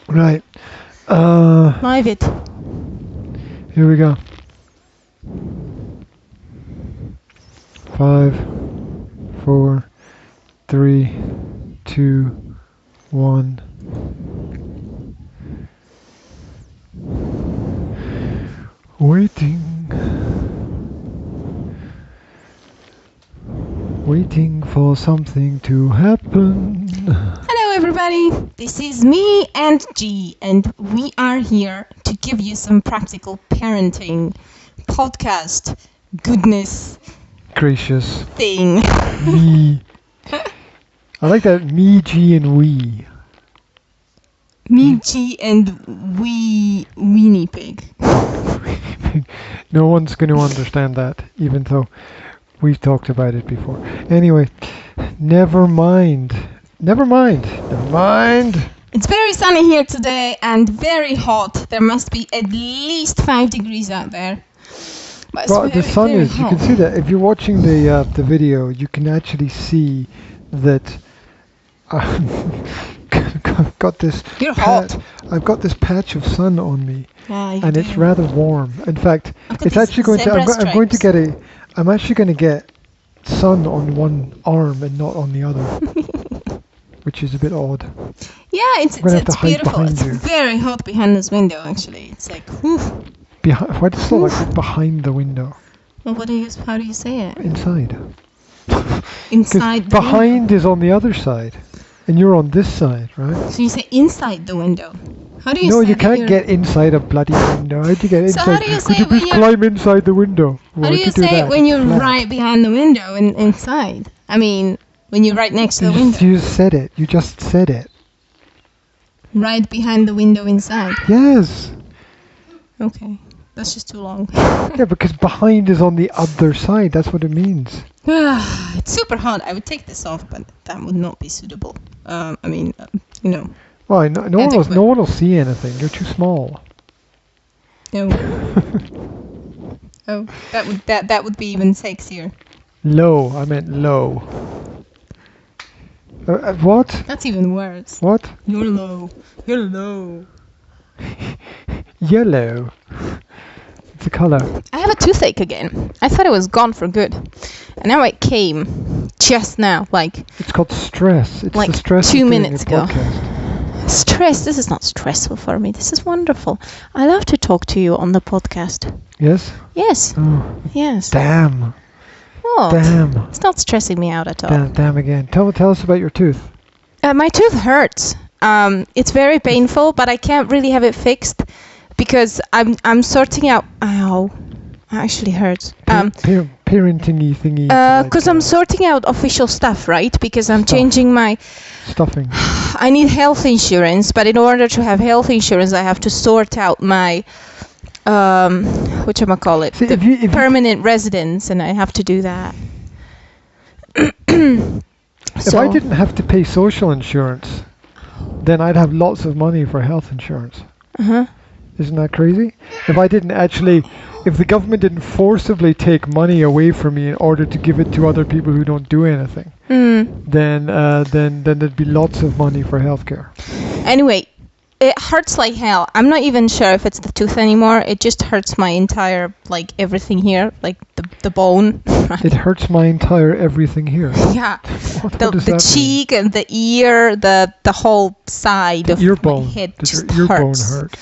Right. Live it. Here we go. 5, 4, 3, 2, 1. Waiting for something to happen. Hello everybody, this is me and G, and we are here to give you some practical parenting podcast goodness Gracious. thing. Me. I like that me, G, and we. Me, G, and weenie pig. No one's going to understand that, even though we've talked about it before. Anyway, never mind. It's very sunny here today and very hot. There must be at least 5 degrees out there. But Well, it's the sun very is, you hot. can see that. If you're watching the video, you can actually see that I've got this You're hot. I've got this patch of sun on me, Yeah, you and do. it's rather warm. In fact, I've got it's these actually going to. zebra I'm going to stripes. get I'm actually going to get sun on one arm and not on the other, which is a bit odd. Yeah, it's gonna have to hide beautiful. behind It's you. very hot behind this window, actually. It's like, whew. Why does it look like it's behind the window? Well, how do you say it? Inside. Inside the behind window. is on the other side, and you're on this side, right? So you say inside the window. How do you No, say you that can't you're- get inside a bloody window. How do you get So inside? how do you Could say you it when please you're- climb inside the window? How do you say it when you're right behind the window and inside? I mean, when you're right next to the window. You said it. You just said it. Right behind the window inside. Yes. Okay. That's just too long. Yeah, because behind is on the other side. That's what it means. It's super hot. I would take this off, but that would not be suitable. You know. Well, no Adequate. one will see anything. You're too small. No. Oh, that would be even sexier. Low. I meant low. What? That's even worse. What? You're low. You're low. Yellow. It's a color. I have a toothache again. I thought it was gone for good. And now it came just now, like It's called stress. It's Like the stress 2 of doing minutes a ago. podcast. stress. This is not stressful for me. This is wonderful. I love to talk to you on the podcast. Yes? Yes. Oh, Yes. damn. What? Damn. It's not stressing me out at all. Damn again. Tell us about your tooth. My tooth hurts. It's very painful, but I can't really have it fixed because I'm sorting out. Ow, actually hurts. Parenting-y thingy. Because I'm sorting out official stuff, right? Because I'm Stuff. changing my. Stuffing. I need health insurance, but in order to have health insurance, I have to sort out my. Whatchamacallit? See, The if you- permanent residence, and I have to do that. If I didn't have to pay social insurance, then I'd have lots of money for health insurance. Uh-huh. Isn't that crazy? If the government didn't forcibly take money away from me in order to give it to other people who don't do anything, then there'd be lots of money for healthcare. Anyway, it hurts like hell. I'm not even sure if it's the tooth anymore. It just hurts my entire, like, everything here, like the bone. It hurts my entire everything here. Yeah. What The does that mean? cheek and the ear, the whole side of Ear my bone. head Does just your ear bone hurts. hurt?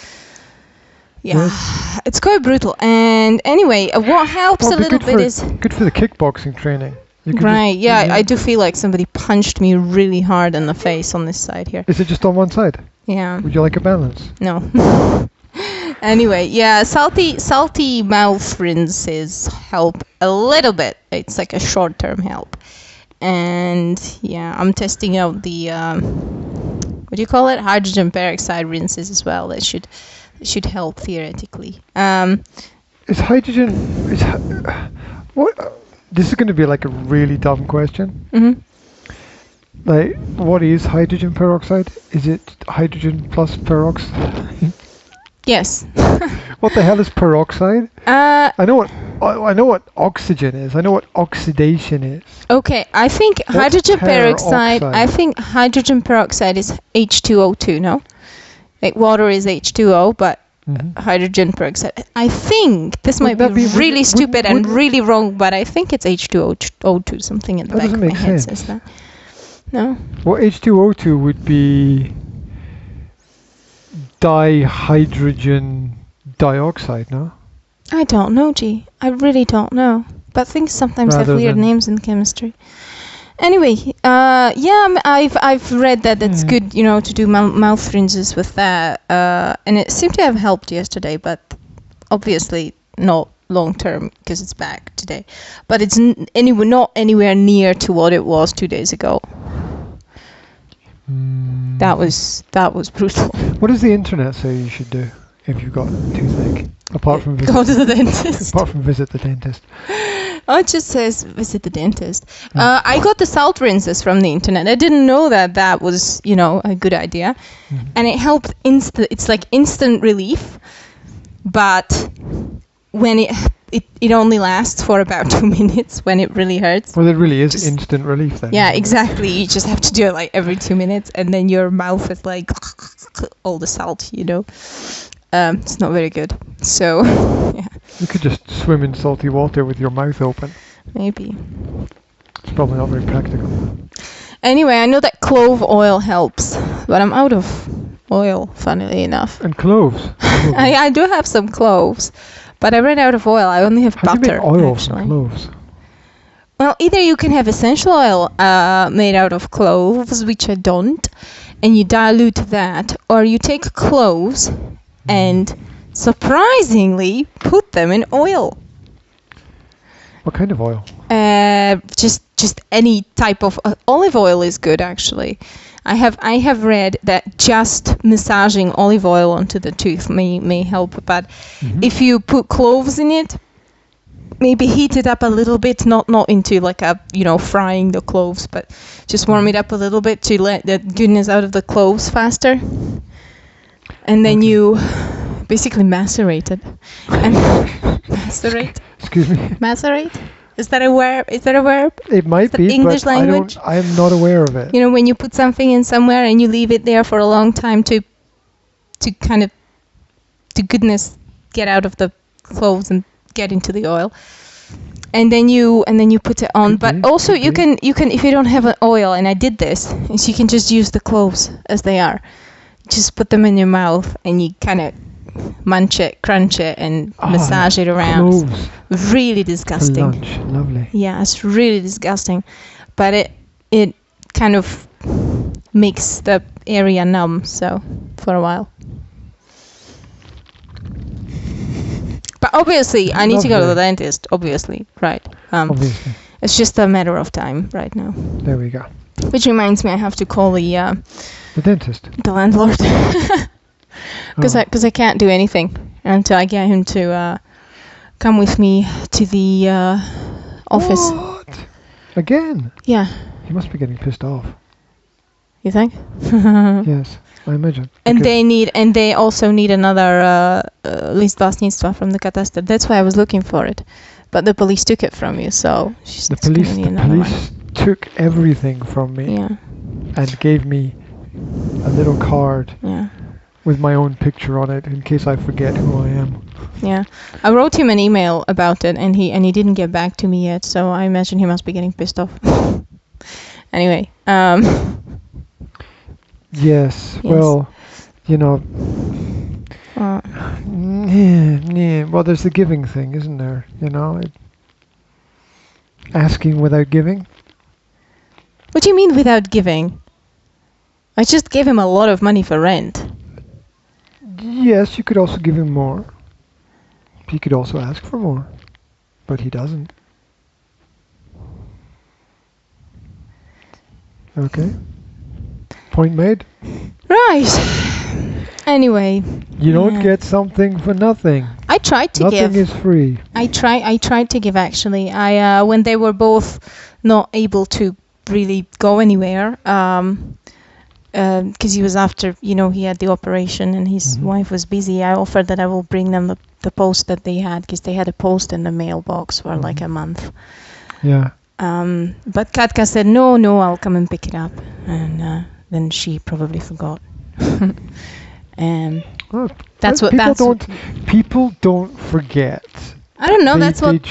Yeah. It's quite brutal. And anyway, what helps Well, a it'd be little bit is... good for the kickboxing training. You could Right, just- yeah, I do feel like somebody punched me really hard in the face on this side here. Is it just on one side? Yeah. Would you like a balance? No. Anyway, yeah, salty mouth rinses help a little bit. It's like a short-term help. And yeah, I'm testing out the what do you call it? Hydrogen peroxide rinses as well. That should help theoretically. Is hydrogen what? This is going to be like a really dumb question. Mhm. Like, what is hydrogen peroxide? Is it hydrogen plus peroxide? Yes. What the hell is peroxide? Uh, I know what I know what oxygen is. I know what oxidation is. Okay, I think What's hydrogen peroxide. peroxide? I think hydrogen peroxide is H2O2. No, like water is H2O, but hydrogen peroxide. I think this might Wouldn't be that be- really would- stupid and wouldn't- really wrong, but I think it's H2O2. Something in the That back of doesn't my make head sense. says that. No. Well, H2O2 would be dihydrogen dioxide, no? I don't know, G. I really don't know. But things sometimes have Rather weird than- names in chemistry. Anyway, I've read that it's good, to do mouth rinses with that, and it seemed to have helped yesterday, but obviously not long term because it's back today. But it's not anywhere near to what it was 2 days ago. That was brutal. What does the internet say you should do if you've got toothache? Apart from Go to the dentist. apart from visit the dentist. Oh, it just says visit the dentist. I got the salt rinses from the internet. I didn't know that was, a good idea. And it helped it's like instant relief. But when it only lasts for about 2 minutes when it really hurts. Well, it really is instant relief then. Yeah, exactly. You just have to do it like every 2 minutes and then your mouth is like all the salt, It's not very good. So, yeah, You could just swim in salty water with your mouth open. maybe. It's probably not very practical. Anyway, I know that clove oil helps, but I'm out of oil, funnily enough. And cloves. I do have some cloves, but I ran out of oil. I only have How do you butter, make oil actually. from cloves? Well, either you can have essential oil made out of cloves, which I don't, and you dilute that, or you take cloves and surprisingly put them in oil. What kind of oil? Just any type of olive oil is good, actually. I have read that just massaging olive oil onto the tooth may help, but if you put cloves in it, maybe heat it up a little bit, not into like frying the cloves, but just warm it up a little bit to let the goodness out of the cloves faster. And then you basically macerate it. And macerate? Excuse me. Macerate? Is that a verb? Is that a verb? It might that be, English but language? I'm not aware of it. When you put something in somewhere and you leave it there for a long time to kind of, to goodness, get out of the cloves and get into the oil. And then you put it on. But also you can if you don't have an oil, and I did this, is you can just use the cloves as they are. Just put them in your mouth and you kind of munch it, crunch it, and massage it around. Cloves Really for disgusting. lunch. Lovely. Yeah, it's really disgusting, but it kind of makes the area numb. So for a while. But obviously, I need to go to the dentist. Obviously, right? Obviously. It's just a matter of time right now. There we go. Which reminds me, I have to call the dentist. The landlord, because I can't do anything until I get him to come with me to the office. What? Again? Yeah. He must be getting pissed off. You think? Yes, I imagine. And they also need another listbasnictva from the catastrophe. That's why I was looking for it, but the police took it from you. So the police took everything from me. Yeah. And gave me a little card. Yeah. With my own picture on it in case I forget who I am. Yeah, I wrote him an email about it, and he didn't get back to me yet. So I imagine he must be getting pissed off. Anyway. Yes. Well, well, there's the giving thing, isn't there? Asking without giving. What do you mean without giving? I just gave him a lot of money for rent. Yes, you could also give him more. He could also ask for more, but he doesn't. Okay. Point made. Right. Anyway. You don't get something for nothing. I tried to give. Nothing is free. I tried to give, actually. I when they were both not able to really go anywhere, because he was after, he had the operation and his wife was busy. I offered that I will bring them the post that they had, because they had a post in the mailbox for like a month. Yeah. But Katka said, no, I'll come and pick it up. And then she probably forgot. Well, that's what people don't forget. I don't know. That's what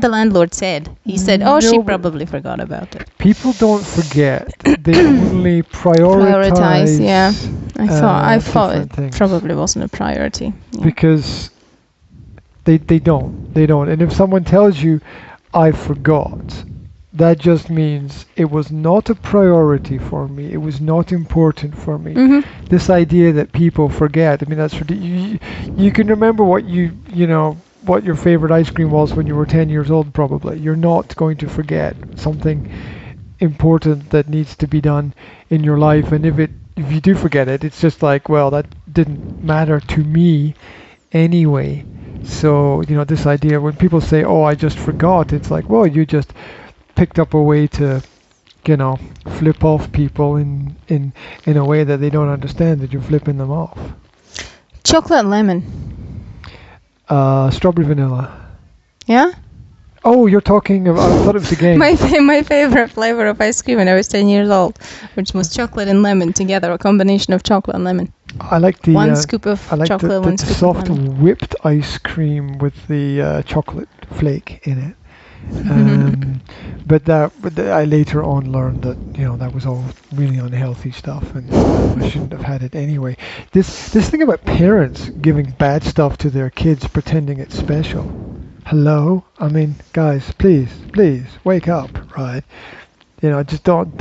the landlord said. He said, "Oh, she probably forgot about it." People don't forget. They only prioritize. Yeah, I thought it things. probably wasn't a priority. Yeah. Because they don't. And if someone tells you, "I forgot," that just means it was not a priority for me. It was not important for me. Mm-hmm. This idea that people forget. I mean, that's you can remember what what your favorite ice cream was when you were 10 years old, probably. You're not going to forget something important that needs to be done in your life. And if you do forget it, it's just like, well, that didn't matter to me anyway. So, this idea when people say, oh, I just forgot, it's like, well, you just picked up a way to, flip off people in a way that they don't understand that you're flipping them off. Chocolate and lemon. Strawberry vanilla. Yeah? Oh, you're talking about, I thought it was the game. My favorite flavor of ice cream when I was 10 years old, which was chocolate and lemon together, a combination of chocolate and lemon. I like the one scoop of chocolate, one scoop soft of lemon. Whipped ice cream with the chocolate flake in it. But I later on learned that that was all really unhealthy stuff, and I shouldn't have had it anyway. This thing about parents giving bad stuff to their kids, pretending it's special. Hello, I mean, guys, please wake up, right? Just don't.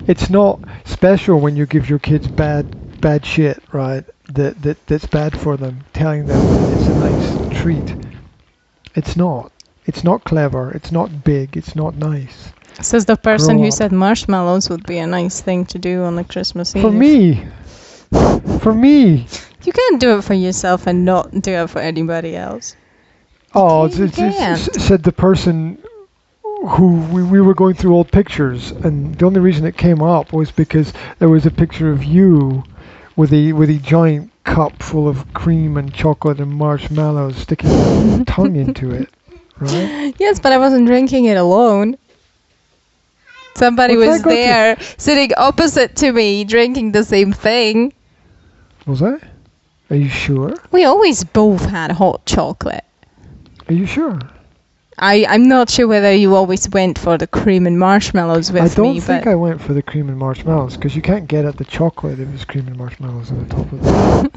It's not special when you give your kids bad shit, right? That's bad for them. Telling them it's a nice treat. It's not. It's not clever, it's not big, it's not nice. Says the person who said marshmallows would be a nice thing to do on the Christmas Eve. For me. You can't do it for yourself and not do it for anybody else. Oh, said the person who we were going through old pictures, and the only reason it came up was because there was a picture of you with a giant cup full of cream and chocolate and marshmallows sticking your tongue into it. Right? Yes, but I wasn't drinking it alone. Somebody was there, sitting opposite to me, drinking the same thing. Was I? Are you sure? We always both had hot chocolate. Are you sure? I'm not sure whether you always went for the cream and marshmallows with me. I don't think I went for the cream and marshmallows, because you can't get at the chocolate if there's cream and marshmallows on the top of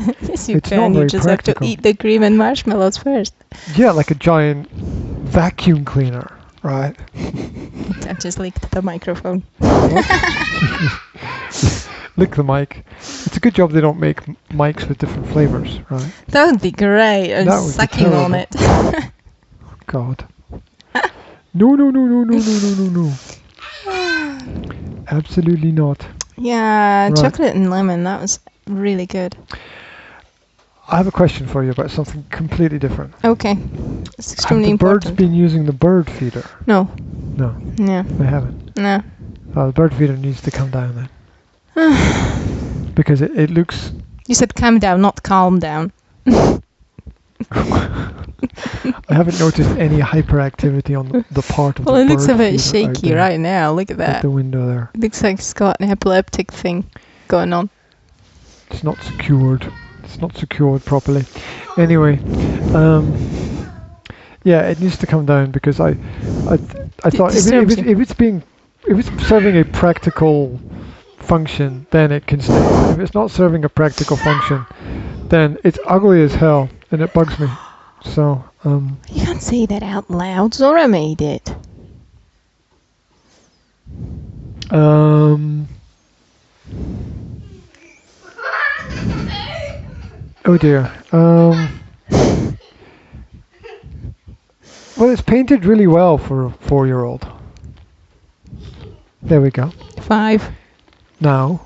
it. Yes, you can. You just have to eat the cream and marshmallows first. Yeah, like a giant vacuum cleaner, right? I just licked the microphone. Lick the mic. It's a good job they don't make mics with different flavors, right? That would be great. And sucking on it. Oh, God. No. Absolutely not. Yeah, right. Chocolate and lemon. That was really good. I have a question for you about something completely different. Okay. It's extremely important. Have the birds been using the bird feeder? No. No. Yeah. They haven't? No. Oh, the bird feeder needs to come down then. Because it looks... You said calm down, not calm down. I haven't noticed any hyperactivity on the part of the bird. Well, it looks a bit shaky right now. Look at that. At the window there. It looks like it's got an epileptic thing going on. It's not secured. It's not secured properly. Anyway, yeah, it needs to come down, because I thought if it's serving a practical function, then it can stay. If it's not serving a practical function, then it's ugly as hell and it bugs me. So you can't say that out loud. Zora made it. Oh dear. Well, it's painted really well for a 4-year-old. There we go. 5. No,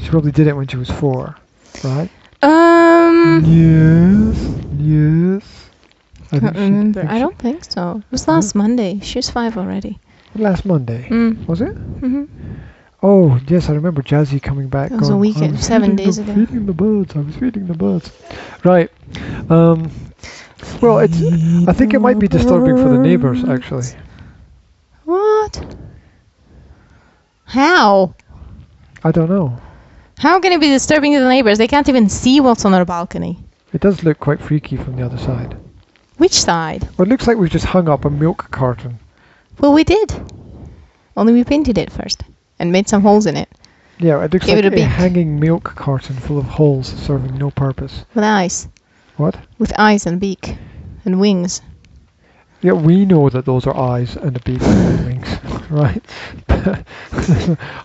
she probably did it when she was 4, right? Yes. I can't remember. I don't think so. It was last Monday. She was 5 already. Last Monday? Was it? Mm-hmm. Oh, yes, I remember Jazzy coming back. It was a weekend, 7 days ago. I was feeding the birds. Right. Well, I think it might be disturbing for the neighbours, actually. What? How? I don't know. How can it be disturbing to the neighbours? They can't even see what's on our balcony. It does look quite freaky from the other side. Which side? Well, it looks like we've just hung up a milk carton. Well, we did. Only we painted it first and made some holes in it. Yeah, it looks Give like it a a beak. hanging milk carton full of holes serving no purpose. With eyes. What? With eyes and beak and wings. Yeah, we know that those are eyes and a beak and wings, right?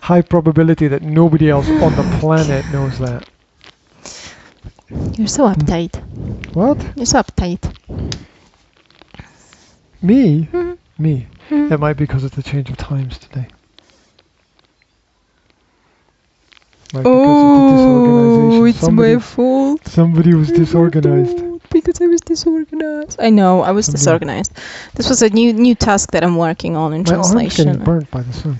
High probability that nobody else on the planet knows that. You're so uptight. What? You're so uptight. Me? Mhm. Me. Mhm. It might be because of the change of times today. Might be because of the disorganization. fault. Somebody was disorganized. Because I was disorganized. I know, I was disorganized. This was a new task that I'm working on in My arm's translation. getting burnt by the sun.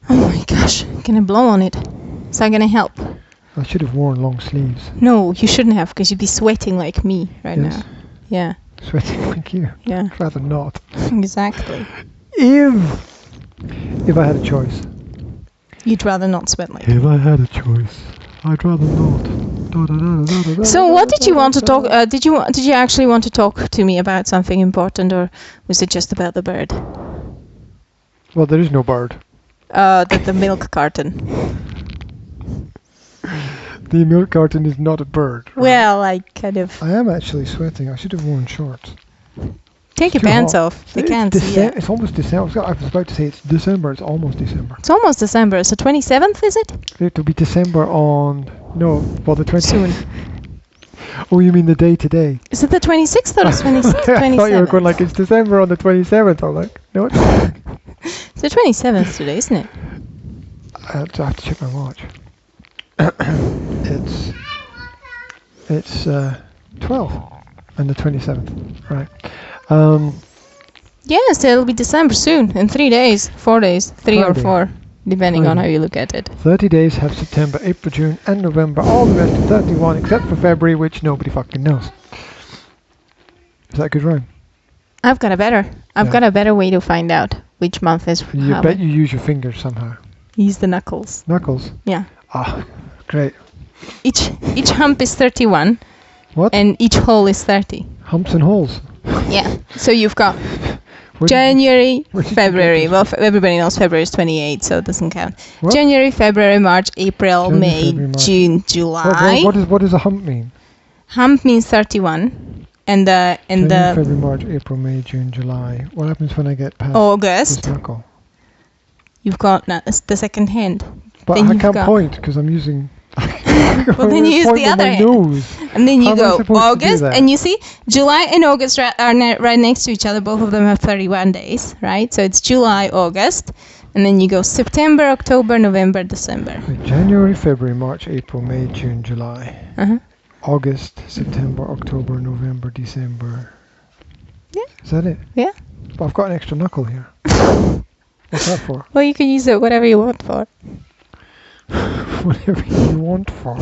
Oh my gosh, can I blow on it? Is that gonna help? I should have worn long sleeves. No, you shouldn't have, because you'd be sweating like me right Yes. now. Yeah, Sweating like you. yeah, I'd rather not. exactly. If I had a choice. You'd rather not sweat like If I had a choice, I'd rather not. So what did you want to talk, did you actually want to talk to me about something important, or was it just about the bird? Well, there is no bird. The milk carton. The milk carton is not a bird. Right? Well, I kind of... I am actually sweating. I should have worn shorts. Take your too pants hot. off. They can't see it. It's almost December. I was about to say it's December. It's almost December. It's almost December. So 27th, is it? It'll be December on... No, well, the 20th. Soon. Oh, you mean the day today? Is it the 26th or the 27th? I thought you were going like, it's December on the 27th. I'm like, no, it's not. It's the 27th today, isn't it? I have to check my watch. It's 12 and the 27th, right? Yes, it'll be December soon. In 3 days, 4 days, 3 or Friday. 4, depending on Friday. how you look at it. 30 days have September, April, June, and November. All the rest of 31, except for February, which nobody fucking knows. Is that a good rhyme? I've got a better. I've Yeah. got a better way to find out which month is You how. bet you use your fingers somehow. Use the knuckles. Knuckles. Yeah. Ah, great. Each hump is 31, What? and each hole is 30. Humps and holes. Yeah. So you've got Where did- January, where did you February. get Well, everybody knows February is 28, so it doesn't count. What? January, February, March, April, January, May, February, March. June, July. What does a hump mean? Hump means 31, and January, the February, March, April, May, June, July. What happens when I get past August. this knuckle? You've got the second hand, But Then I you've can't got- point because I'm using. Well, then you use point the with other my hand. nose. and then How you am I go supposed to do August, that? and you see July and August are right next to each other. Both of them have 31 days, right? So it's July, August, and then you go September, October, November, December. Wait, January, February, March, April, May, June, July, Uh-huh. August, September, October, November, December. Yeah. Is that it? Yeah. But I've got an extra knuckle here. What's that for? Well, you can use it whatever you want for. Whatever you want for.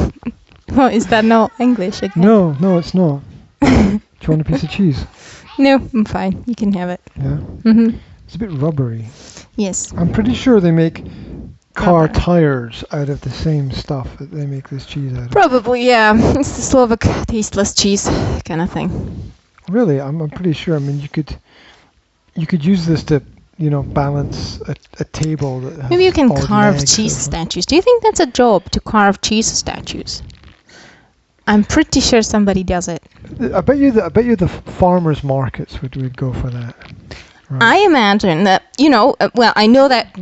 Well, is that not English again? No, it's not. Do you want a piece of cheese? No, I'm fine. You can have it. Yeah. Mm-hmm. It's a bit rubbery. Yes. I'm pretty sure they make car Rubber. tires out of the same stuff that they make this cheese out of. Probably, yeah. It's the Slovak tasteless cheese kind of thing. Really, I'm pretty sure. I mean, you could use this to, balance a table that has Maybe you can odd carve legs or cheese something. statues. Do you think that's a job, to carve cheese statues? I'm pretty sure somebody does it. I bet you the farmers markets would go for that. Right. I imagine that, I know that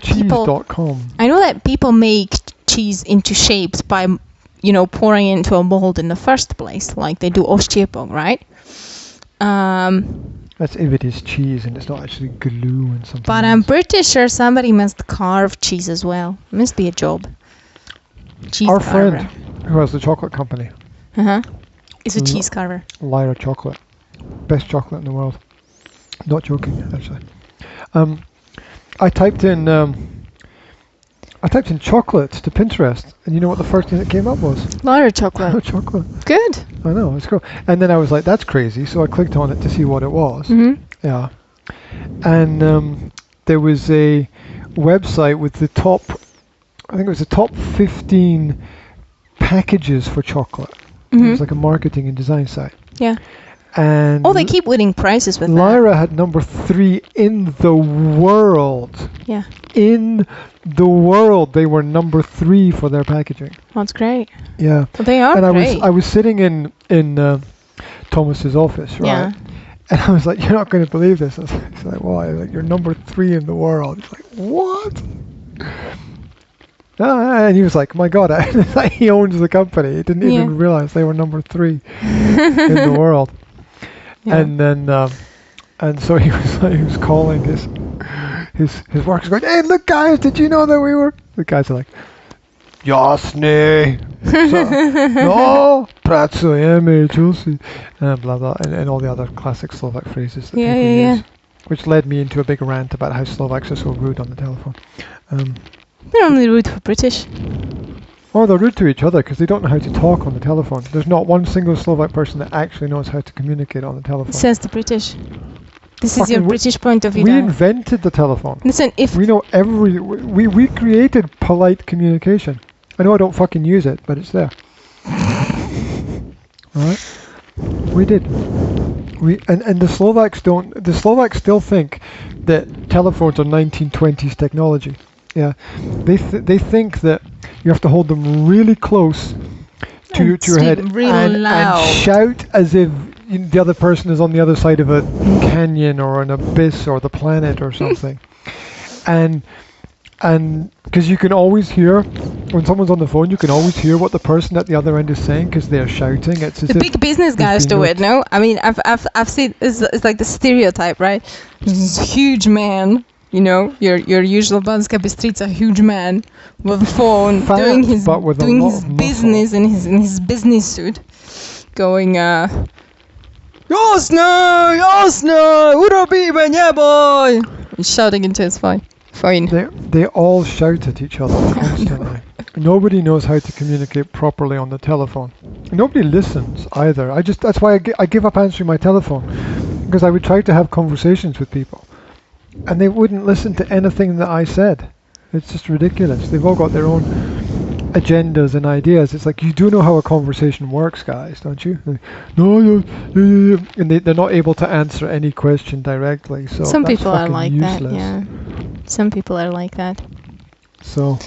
people Carvecheese.com. I know that people make cheese into shapes by, pouring it into a mold in the first place, like they do oszczepok, right? That's if it is cheese and it's not actually glue and something. But I'm else. pretty sure somebody must carve cheese as well. Must be a job. Cheese Our carver. friend who has the chocolate company, Uh-huh. Is a Lo- cheese carver. Lyra Chocolate, best chocolate in the world. Not joking, actually. I typed in I typed in chocolate to Pinterest, and you know what the first thing that came up was? Lara chocolate. Chocolate. Good. I know, it's cool. And then I was like, that's crazy. So I clicked on it to see what it was. Yeah. And there was a website with the top, I think it was the top 15 packages for chocolate. It was like a marketing and design site. Yeah. And they keep winning prizes with Lyra had number 3 in the world. Yeah. In the world, they were number 3 for their packaging. That's great. Yeah. Well, they are great. I was sitting in Thomas's office, right? Yeah. And I was like, "You're not going to believe this." I was like, "Why?" Like, "You're number 3 in the world." He's like, "What?" And he was like, "My God!" He owns the company. He didn't even realize they were number 3 in the world. Yeah. And then, and so he was calling his workers, going, "Hey, look, guys! Did you know that we were?" The guys are like, "Jasny, no, pracujemy, Chelsea," and blah blah, and all the other classic Slovak phrases that people use, which led me into a big rant about how Slovaks are so rude on the telephone. They're only rude for British. Oh, they're rude to each other because they don't know how to talk on the telephone. There's not one single Slovak person that actually knows how to communicate on the telephone. Says the British. This is your British point of view. We invented the telephone. Listen, if we know we created polite communication. I know I don't fucking use it, but it's there. Alright? We did. And the Slovaks don't. The Slovaks still think that telephones are 1920s technology. Yeah, they think that you have to hold them really close to your head and shout as if the other person is on the other side of a canyon or an abyss or the planet or something. and because you can always hear when someone's on the phone, you can always hear what the person at the other end is saying because they're shouting. It's as the big business guys do it. No, I mean I've seen it's like the stereotype, right? This huge man. You know, your usual Banska Bystrica huge man with a phone, doing his business in his business suit, going Jasne, urobíme niebo! He's shouting into his phone. They all shout at each other constantly. Nobody knows how to communicate properly on the telephone. Nobody listens either. That's why I give up answering my telephone, because I would try to have conversations with people. And they wouldn't listen to anything that I said. It's just ridiculous. They've all got their own agendas and ideas. It's like, you do know how a conversation works, guys, don't you? Like, no, and they're not able to answer any question directly. So some people are like useless. that. Yeah, some people are like that. So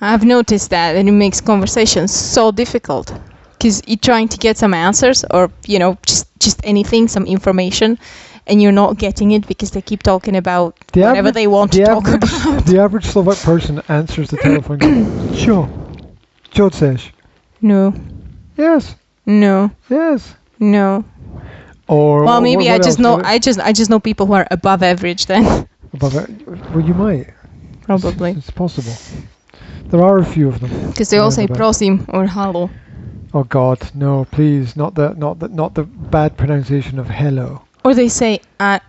I've noticed that, and it makes conversations so difficult because you're trying to get some answers, or just anything, some information. And you're not getting it because they keep talking about whatever they want to talk about. The average Slovak person answers the telephone going, "Čo? Čo chceš?" No. Yes. No. Yes. No. Or well, maybe I just know people who are above average then. Well, you might. Probably. It's possible. There are a few of them. Because they all say prosim or halo. Oh God, no! Please, not the bad pronunciation of hello. Or they say,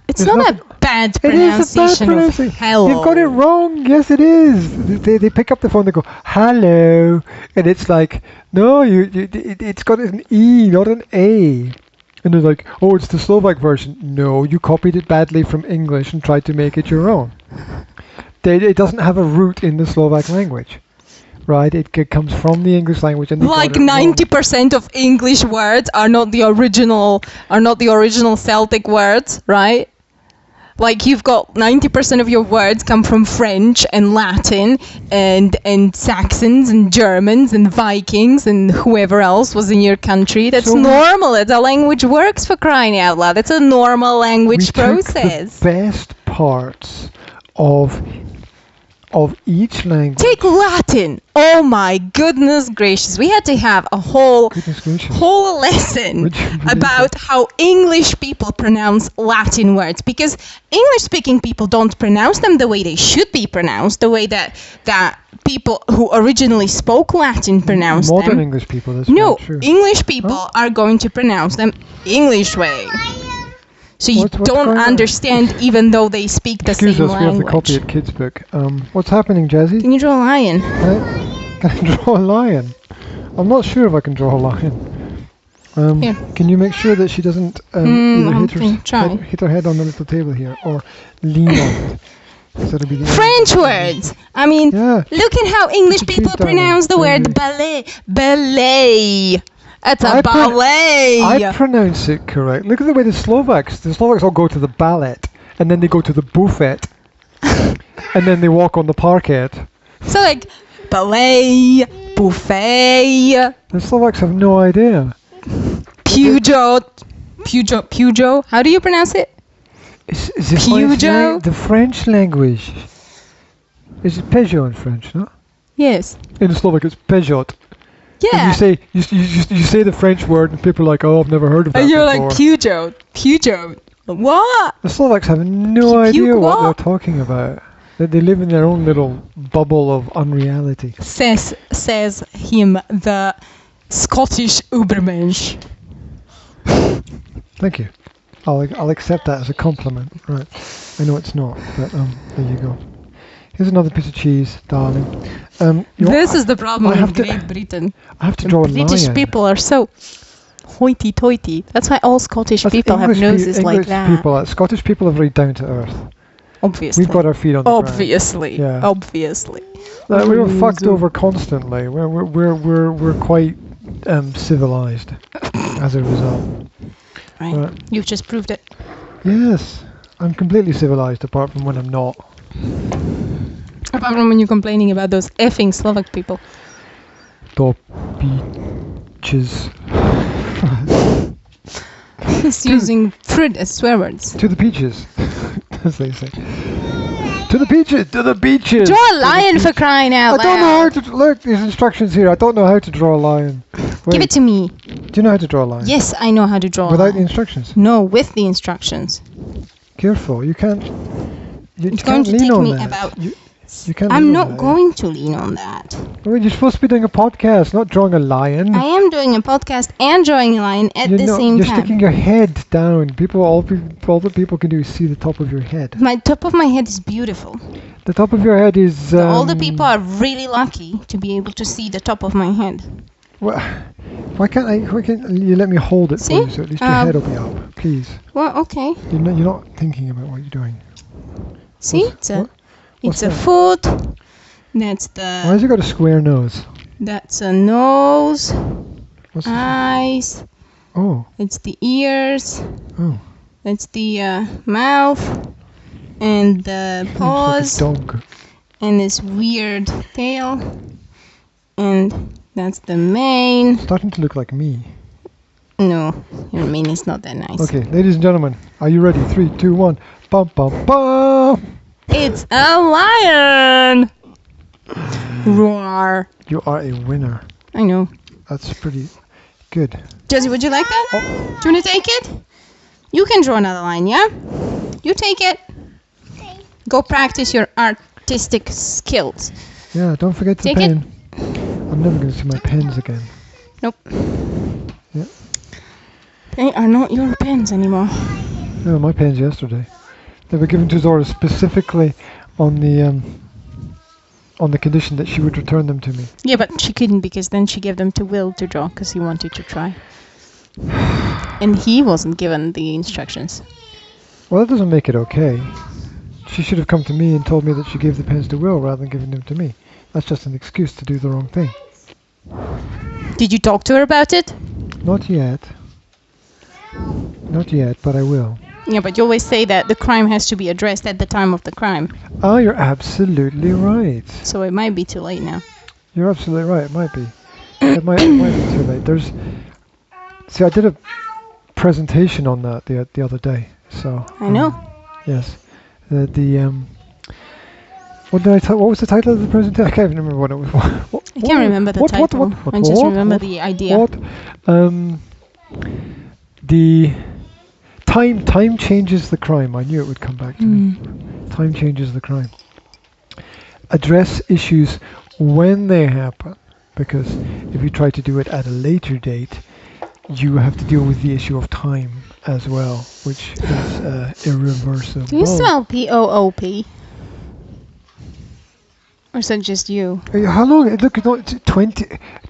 it's not a bad pronunciation of hello. You've got it wrong. Yes, it is. They pick up the phone, they go, hello. And it's like, no, it's got an E, not an A. And they're like, oh, it's the Slovak version. No, you copied it badly from English and tried to make it your own. It doesn't have a root in the Slovak language. Right, it comes from the English language, and like 90% of English words are not the original Celtic words, right? Like you've got 90% of your words come from French and Latin and Saxons and Germans and Vikings and whoever else was in your country. That's normal. That's how language works, for crying out loud. That's a normal language process. The best parts of each language. Take Latin. Oh my goodness gracious. We had to have a whole lesson about how English people pronounce Latin words, because English speaking people don't pronounce them the way they should be pronounced, the way that people who originally spoke Latin pronounce them. Modern English people, that's no, true. English people are going to pronounce them English way. So you What's don't going on? understand even though they speak the Excuse same us, we have the copy language. at Kids Book. What's happening, Jazzy? Can you draw a lion? Can I draw a lion? I'm not sure if I can draw a lion. Here. Can you make sure that she doesn't either hit her head on the little table here or lean on it? So it'll be the French words. I mean, Yeah. look at how English Put your people feet down pronounce the and word maybe- ballet. Ballet. It's a I ballet. pronounce it correct. Look at the way the Slovaks all go to the ballet and then they go to the buffet and then they walk on the parquet. So like ballet, buffet, The Slovaks have no idea. Pujo. How do you pronounce it? Is the Peugeot? the French language. Is it Peugeot in French, no? Yes. In Slovak it's Peugeot. And Yeah. you say the French word and people are like, oh, I've never heard of that And you're before. like Pujo. What? The Slovaks have no Puke idea what what? they're talking about. They live in their own little bubble of unreality. Says him, the Scottish Ubermensch. Thank you. I'll accept that as a compliment. Right. I know it's not, but there you go. Here's another piece of cheese, darling. This is the problem I have with to- Great Britain. I have to draw a British lion. people are so hoity-toity. That's why all Scottish That's people have noses like English that. people, Scottish people are very down to earth. Obviously. We've got our feet on the ground. Obviously. Yeah. Obviously. We were fucked over constantly. We're quite civilized as a result. Right. Right. You've just proved it. Yes, I'm completely civilized apart from when I'm not. Apart from when you're complaining about those effing Slovak people. Top beaches. He's using fruit as swear words. To the beaches, as they say. To the beaches. To the beaches. Draw a lion for crying out I don't know how loud. to look. There's instructions here. I don't know how to draw a lion. Give it to me. Do you know how to draw a lion? Yes, I know how to draw a Without the lion. instructions. No, with the instructions. Careful. You can't. You It's going can't to lean take on me that. about... You can't. I'm lean on not that. going to lean on that. Well, you're supposed to be doing a podcast, not drawing a lion. I am doing a podcast and drawing a lion at the same You're time. sticking your head down. All that people can do is see the top of your head. My top of my head is beautiful. The top of your head is. All the people are really lucky to be able to see the top of my head. Well, why can't you let me hold it See? for you so at least your head will be up, please? Well, okay. You're not thinking about what you're doing. See, What's it's a that? foot. That's Why has the it got a square nose? that's a nose, What's this? eyes. Oh, It's the ears. oh. That's the mouth, and the Looks paws, like a dog. and this weird tail, and that's the mane. Starting to look like me. No, your mane is not that nice. Okay, ladies and gentlemen, are you ready? 3, 2, 1. Bum bum bum. It's a lion. Roar. You are a winner. I know. That's pretty good. Josie, would you like that? Do you want to take it? You can draw another line, yeah? You take it. Go practice your artistic skills. Yeah, don't forget the Take it. pen. I'm never going to see my pens again. Nope. Yeah. They are not your pens anymore. No, my pens yesterday. They were given to Zora specifically on the condition that she would return them to me. Yeah, but she couldn't because then she gave them to Will to draw because he wanted to try. And he wasn't given the instructions. Well, that doesn't make it okay. She should have come to me and told me that she gave the pens to Will rather than giving them to me. That's just an excuse to do the wrong thing. Did you talk to her about it? Not yet. Not yet, but I will. Yeah, but you always say that the crime has to be addressed at the time of the crime. Oh, you're absolutely right. So it might be too late now. You're absolutely right. It might be. It might be too late. See, I did a presentation on that the other day. So. I know. Yes. What was the title of the presentation? I can't even remember what it was. I can't remember the title. I just remember the idea. What? The time changes the crime. I knew it would come back to me. Time changes the crime. Address issues when they happen, because if you try to do it at a later date, you have to deal with the issue of time as well, which is irreversible. Do you spell P-O-O-P? Or is that just you? How long? Look, it's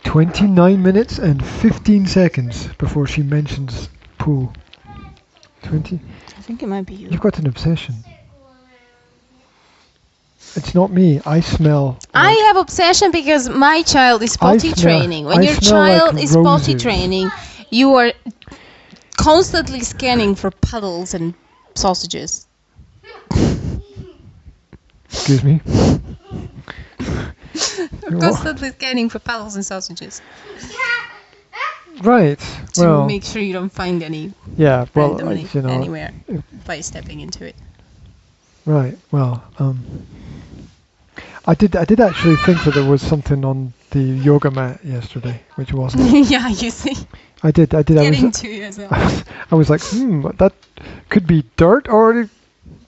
29 minutes and 15 seconds before she mentions poo. 20? I think it might be you. You've got an obsession. It's not me. I smell. I have obsession because my child is potty training. When your child is potty training, you are constantly scanning for puddles and sausages. Excuse me? Constantly scanning for puddles and sausages. Right. To make sure you don't find any randomly anywhere by stepping into it. Right. Well, I did actually think that there was something on the yoga mat yesterday, which wasn't. Yeah, you see. I did. Getting to you as well. I was like, that could be dirt, or it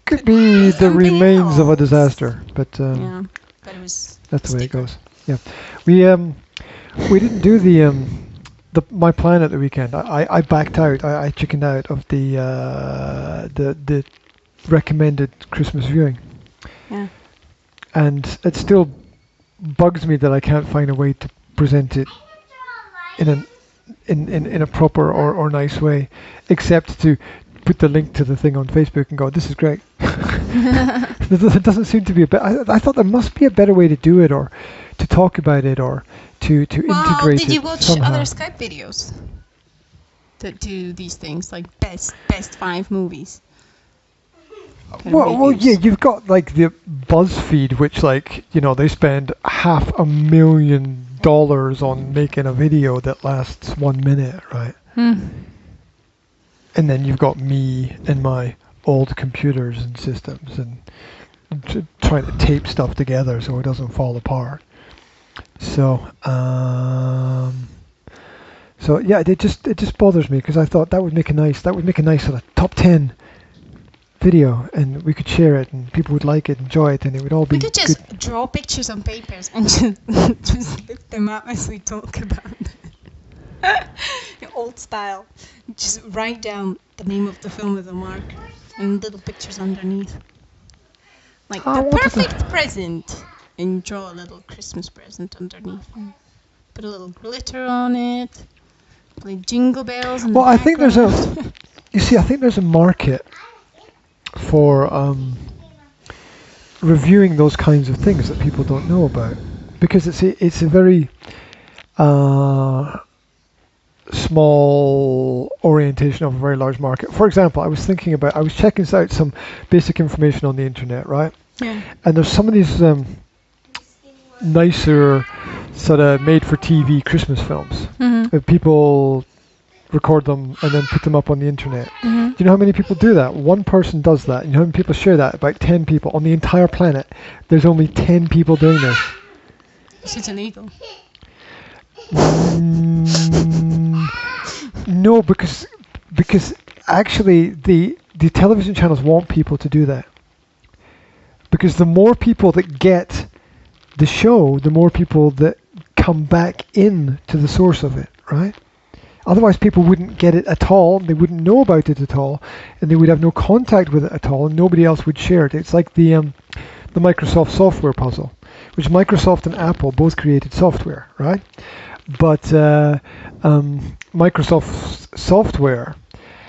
could be the remains of a disaster. But yeah, but it was. That's the way it goes. Yeah, we didn't do my plan at the weekend. I backed out. I chickened out of the recommended Christmas viewing. Yeah. And it still bugs me that I can't find a way to present it in a proper or nice way, except to put the link to the thing on Facebook and go, this is great. There doesn't seem to be I thought there must be a better way to do it, or to talk about it, or to integrate it. Did you watch somehow. other Skype videos that do these things, like best 5 movies? Well, yeah, you've got like the BuzzFeed, which they spend $500,000 on making a video that lasts 1 minute, right? And then you've got me and my old computers and systems and trying to tape stuff together so it doesn't fall apart. So yeah, it just bothers me, because I thought that would make a nice sort of top 10 video, and we could share it, and people would like it, enjoy it, and it would all be. We could just draw pictures on papers and just lift them up as we talk about it. The old style. Just write down the name of the film with a marker and little pictures underneath. Like the perfect present. And draw a little Christmas present underneath. And put a little glitter on it. Play jingle bells. Well, I think there's a market for reviewing those kinds of things that people don't know about, because it's a very small orientation of a very large market. For example, I was checking out some basic information on the internet, right? Yeah. And there's some of these nicer sort of made-for-TV Christmas films. People record them and then put them up on the internet. Do you know how many people do that? One person does that. You know how many people share that? About 10 people on the entire planet. There's only 10 people doing this. Is it illegal? No, because actually the television channels want people to do that. Because the more people that get the show, the more people that come back in to the source of it, right? Otherwise, people wouldn't get it at all. They wouldn't know about it at all, and they would have no contact with it at all, and nobody else would share it. It's like the Microsoft software puzzle, which Microsoft and Apple both created software, right? But Microsoft's software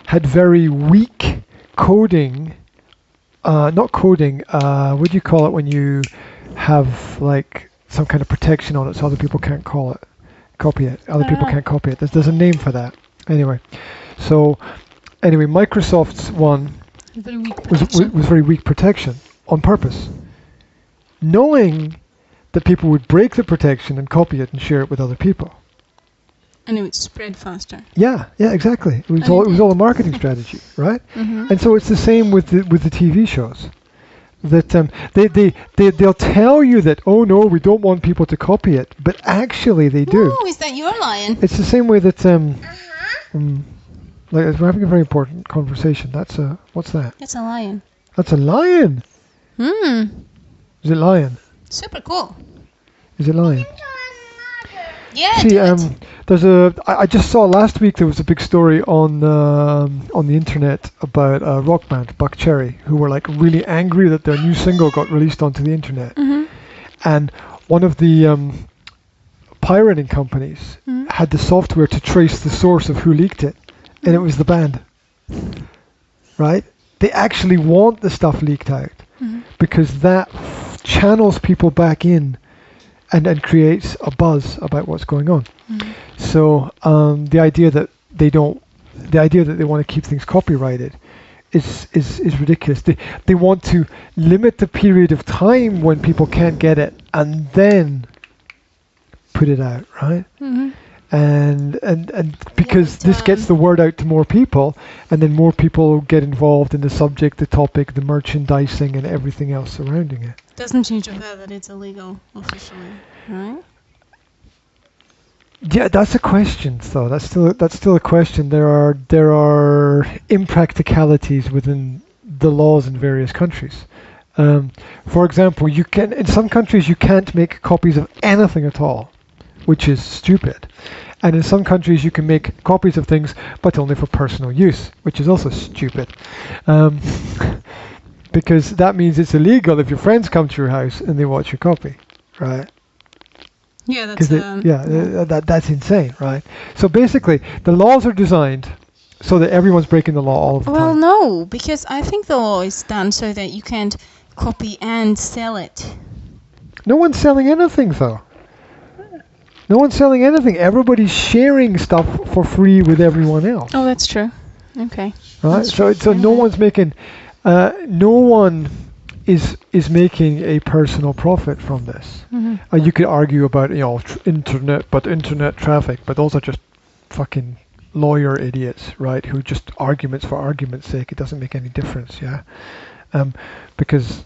had very weak coding. Not coding. What do you call it when you have like some kind of protection on it so other people can't copy it. Other people can't copy it. There's a name for that. Anyway, Microsoft's one was very weak protection on purpose, knowing that people would break the protection and copy it and share it with other people. And it would spread faster. Yeah, exactly. It was all a marketing strategy, right? And so it's the same with the TV shows. That they'll tell you that, oh no, we don't want people to copy it, but actually they do. Oh, is that your lion? It's the same way that we're having a very important conversation. What's that? It's a lion. That's a lion. Is it lion? Super cool. Is it lion? Yeah. See, I just saw last week there was a big story on the internet about a rock band, Buck Cherry, who were like really angry that their new single got released onto the internet. And one of the pirating companies had the software to trace the source of who leaked it, and it was the band. Right? They actually want the stuff leaked out because that channels people back in and creates a buzz about what's going on. So the idea that they want to keep things copyrighted is ridiculous. They want to limit the period of time when people can't get it and then put it out, right? And because this gets the word out to more people, and then more people get involved in the subject, the topic, the merchandising, and everything else surrounding it. Doesn't change the fact that it's illegal officially, right? Yeah, that's a question, though. That's still a question. There are impracticalities within the laws in various countries. For example, in some countries you can't make copies of anything at all, which is stupid. And in some countries you can make copies of things, but only for personal use, which is also stupid. Because that means it's illegal if your friends come to your house and they watch your copy, right? Yeah, that's insane, right? So basically, the laws are designed so that everyone's breaking the law all of the time. Well, no, because I think the law is done so that you can't copy and sell it. No one's selling anything, though. No one's selling anything. Everybody's sharing stuff for free with everyone else. Oh, that's true. Okay. Right. So no one's making, no one is making a personal profit from this. You could argue about internet traffic, but those are just fucking lawyer idiots, right? Who just arguments for argument's sake. It doesn't make any difference, yeah. Because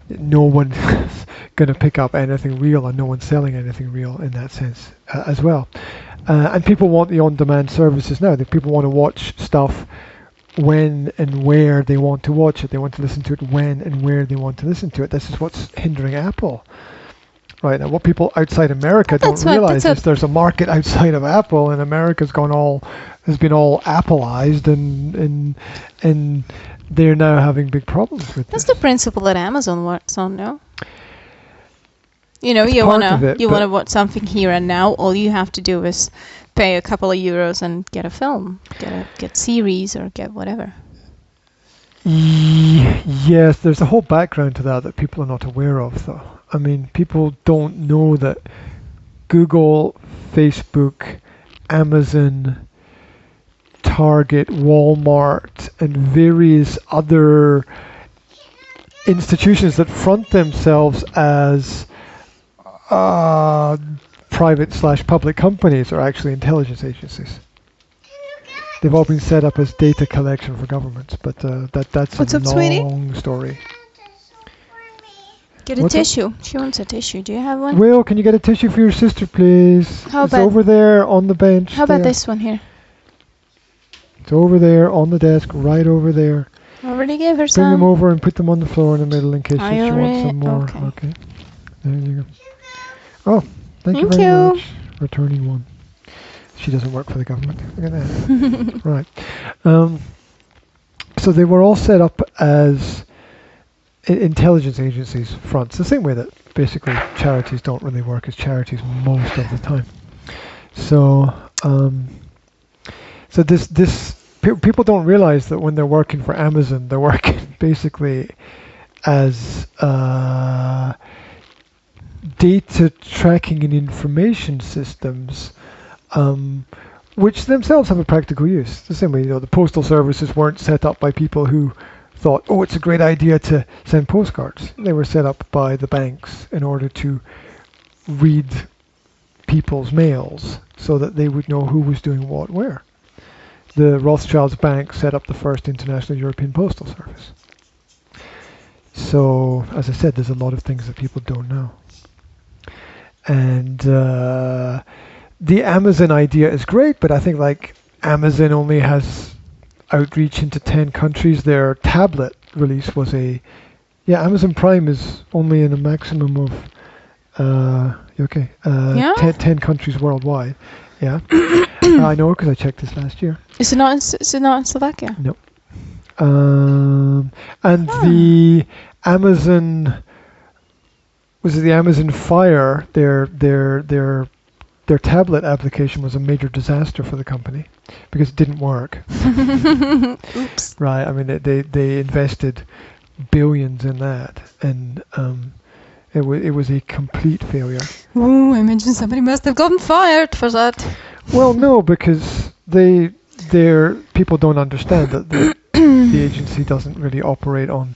no one's going to pick up anything real, and no one's selling anything real in that sense as well. And people want the on-demand services now. People want to watch stuff when and where they want to watch it. They want to listen to it when and where they want to listen to it. This is what's hindering Apple. Right, and what people outside America don't realize is there's a market outside of Apple, and America's has been all Appleized, and they're now having big problems with That's this. the principle that Amazon works on, no? You know, you wanna watch something here and now. All you have to do is pay a couple of euros and get a film, get series, or get whatever. Yes, there's a whole background to that people are not aware of, though. I mean, people don't know that Google, Facebook, Amazon, Target, Walmart, and various other institutions that front themselves as private/public companies are actually intelligence agencies. They've all been set up as data collection for governments, but that's a long story. Get a tissue. She wants a tissue. Do you have one? Will, can you get a tissue for your sister, please? It's over there on the bench. How about this one here? It's over there on the desk, right over there. I already gave her some. Bring them over and put them on the floor in the middle in case she wants some more. Okay. There you go. Oh, thank you very much. Returning one. She doesn't work for the government. Look at that. Right. So they were all set up as intelligence agencies fronts, the same way that basically charities don't really work as charities most of the time. So people don't realize that when they're working for Amazon, they're working basically as data tracking and information systems, which themselves have a practical use. The same way, the postal services weren't set up by people who thought, oh, it's a great idea to send postcards. They were set up by the banks in order to read people's mails so that they would know who was doing what where. The Rothschilds Bank set up the first international European postal service. So, as I said, there's a lot of things that people don't know. And the Amazon idea is great, but I think Amazon only has outreach into 10 countries. Their tablet release was Amazon Prime is only in a maximum of You okay? Yeah? 10 countries worldwide. Yeah. I know because I checked this last year. Is it not in Slovakia? No. And the Amazon, was it the Amazon Fire? Their tablet application was a major disaster for the company because it didn't work. Oops. Right. I mean, they invested billions in that, and it was a complete failure. Ooh, I imagine somebody must have gotten fired for that. Well, no, because their people don't understand that the agency doesn't really operate on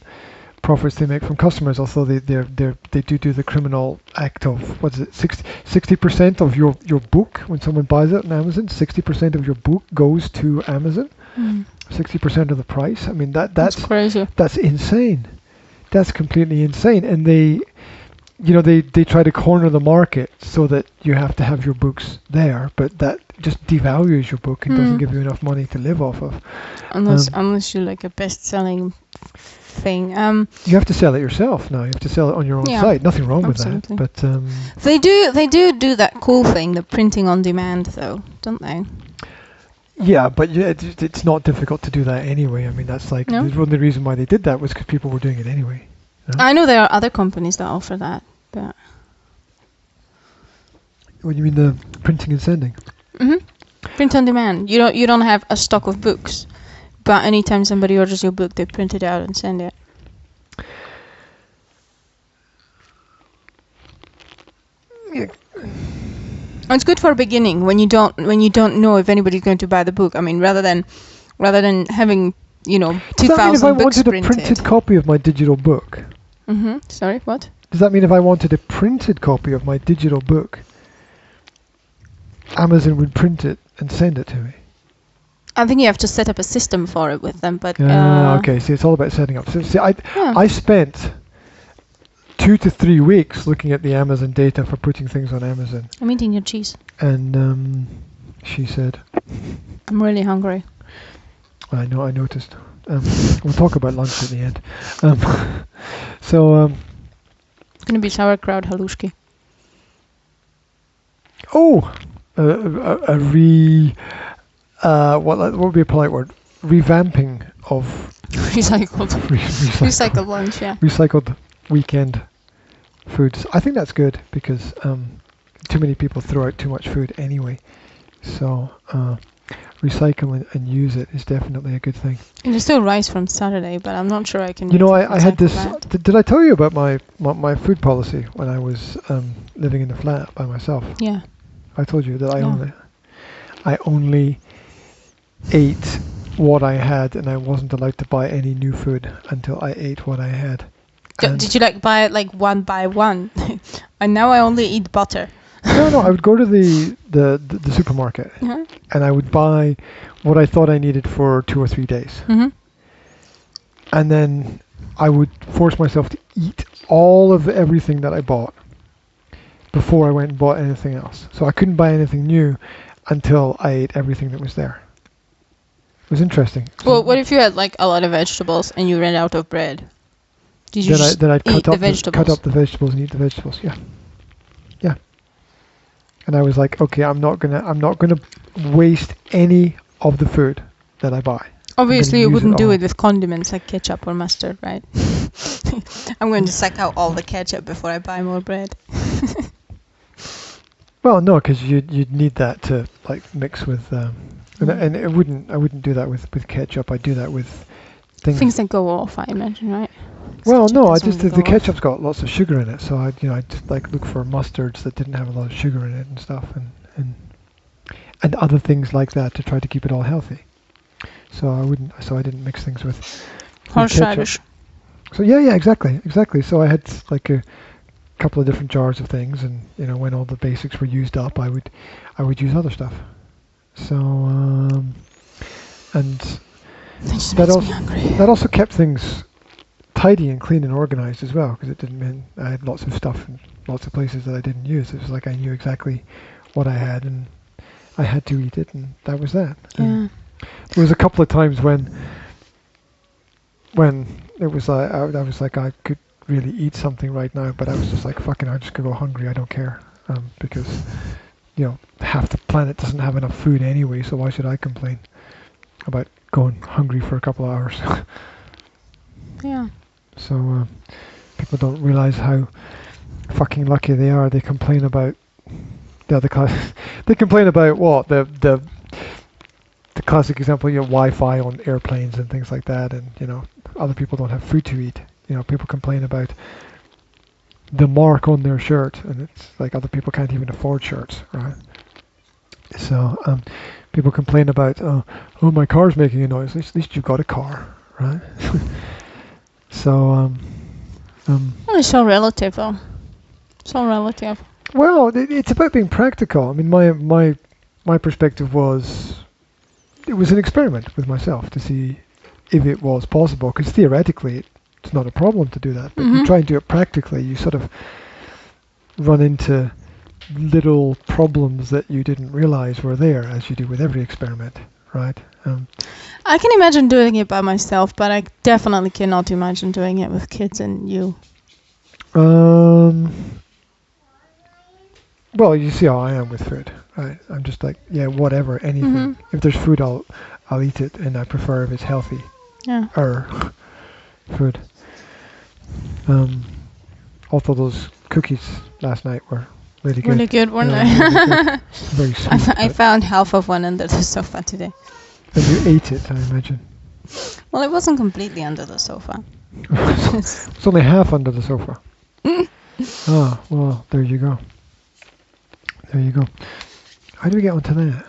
profits they make from customers, although they do the criminal act of, what is it, 60% of your book when someone buys it on Amazon, 60% of your book goes to Amazon. 60% of the price. I mean that's crazy. That's insane. That's completely insane. And they try to corner the market so that you have to have your books there, but that just devalues your book and doesn't give you enough money to live off of. Unless you're like a best-selling thing. You have to sell it yourself now. You have to sell it on your own site. Nothing wrong absolutely. with that. But they do that cool thing, the printing on demand, though, don't they? Yeah, but it's not difficult to do that anyway. I mean, that's like the only reason why they did that was because people were doing it anyway. No? I know there are other companies that offer that, but. What do you mean, the printing and sending? Print on demand. You don't have a stock of books, but anytime somebody orders your book, they print it out and send it. Yeah. It's good for beginning when you don't know if anybody's going to buy the book. I mean, rather than having 2,000 books printed. Does that mean if I wanted a printed copy of my digital book? Sorry, what? Does that mean if I wanted a printed copy of my digital book, Amazon would print it and send it to me? I think you have to set up a system for it with them, but. Okay, see, it's all about setting up. So, see, I spent 2 to 3 weeks looking at the Amazon data for putting things on Amazon. I'm eating your cheese. And she said, I'm really hungry. I know, I noticed. We'll talk about lunch at the end. It's going to be sauerkraut halushki. Oh, what would be a polite word? Revamping of recycled lunch, yeah. Recycled weekend foods. I think that's good because too many people throw out too much food anyway. So recycle and use it is definitely a good thing. And there's still rice from Saturday, but I'm not sure I can. I had this. Did I tell you about my food policy when I was living in the flat by myself? Yeah. I told you that I only ate what I had, and I wasn't allowed to buy any new food until I ate what I had. Did you buy it one by one? And now I only eat butter. No, I would go to the supermarket and I would buy what I thought I needed for 2 or 3 days. And then I would force myself to eat all of everything that I bought before I went and bought anything else. So I couldn't buy anything new until I ate everything that was there. It was interesting. Well, what if you had a lot of vegetables and you ran out of bread? Did you then I'd eat the vegetables? Cut up the vegetables and eat the vegetables. Yeah. And I was like, okay, I'm not gonna waste any of the food that I buy. Obviously, you wouldn't do it with condiments like ketchup or mustard, right? I'm going to suck out all the ketchup before I buy more bread. Well, no, because you'd need that to mix with, and I wouldn't do that with ketchup. I'd do that with things that go off, I imagine, right? Well, no, the ketchup's got lots of sugar in it, so I'd look for mustards that didn't have a lot of sugar in it and stuff, and other things like that to try to keep it all healthy. So I didn't mix things with horseradish. So yeah, exactly. So I had a couple of different jars of things, and when all the basics were used up, I would use other stuff. So and that also kept things tidy and clean and organized as well, because it didn't mean I had lots of stuff in lots of places that I didn't use. It was I knew exactly what I had and I had to eat it, and that was that. Yeah. There was a couple of times when it was I was I could really eat something right now, but I was just fucking, I'm just gonna go hungry. I don't care. because half the planet doesn't have enough food anyway. So why should I complain about going hungry for a couple of hours? Yeah. So people don't realize how fucking lucky they are. They complain about they complain about what the classic example, Wi-Fi on airplanes and things like that, and other people don't have food to eat. People complain about the mark on their shirt, and it's like other people can't even afford shirts, right? So people complain about oh, my car's making a noise. At least you've got a car, right? So it's all relative, though. It's all relative. Well, it's about being practical. I mean, my perspective was, it was an experiment with myself to see if it was possible, because theoretically it's not a problem to do that, but you try and do it practically, you sort of run into little problems that you didn't realize were there, as you do with every experiment, right? I can imagine doing it by myself, but I definitely cannot imagine doing it with kids and you. Well, you see how I am with food, right? I'm just like, yeah, whatever, anything. If there's food, I'll eat it, and I prefer if it's healthy. Yeah. Food. Although those cookies last night were really good. Really good, weren't they? Really good. Very sweet. I found half of one under the sofa today. And you ate it, I imagine. Well, it wasn't completely under the sofa. It's only half under the sofa. Ah, well, there you go. There you go. How did we get onto that?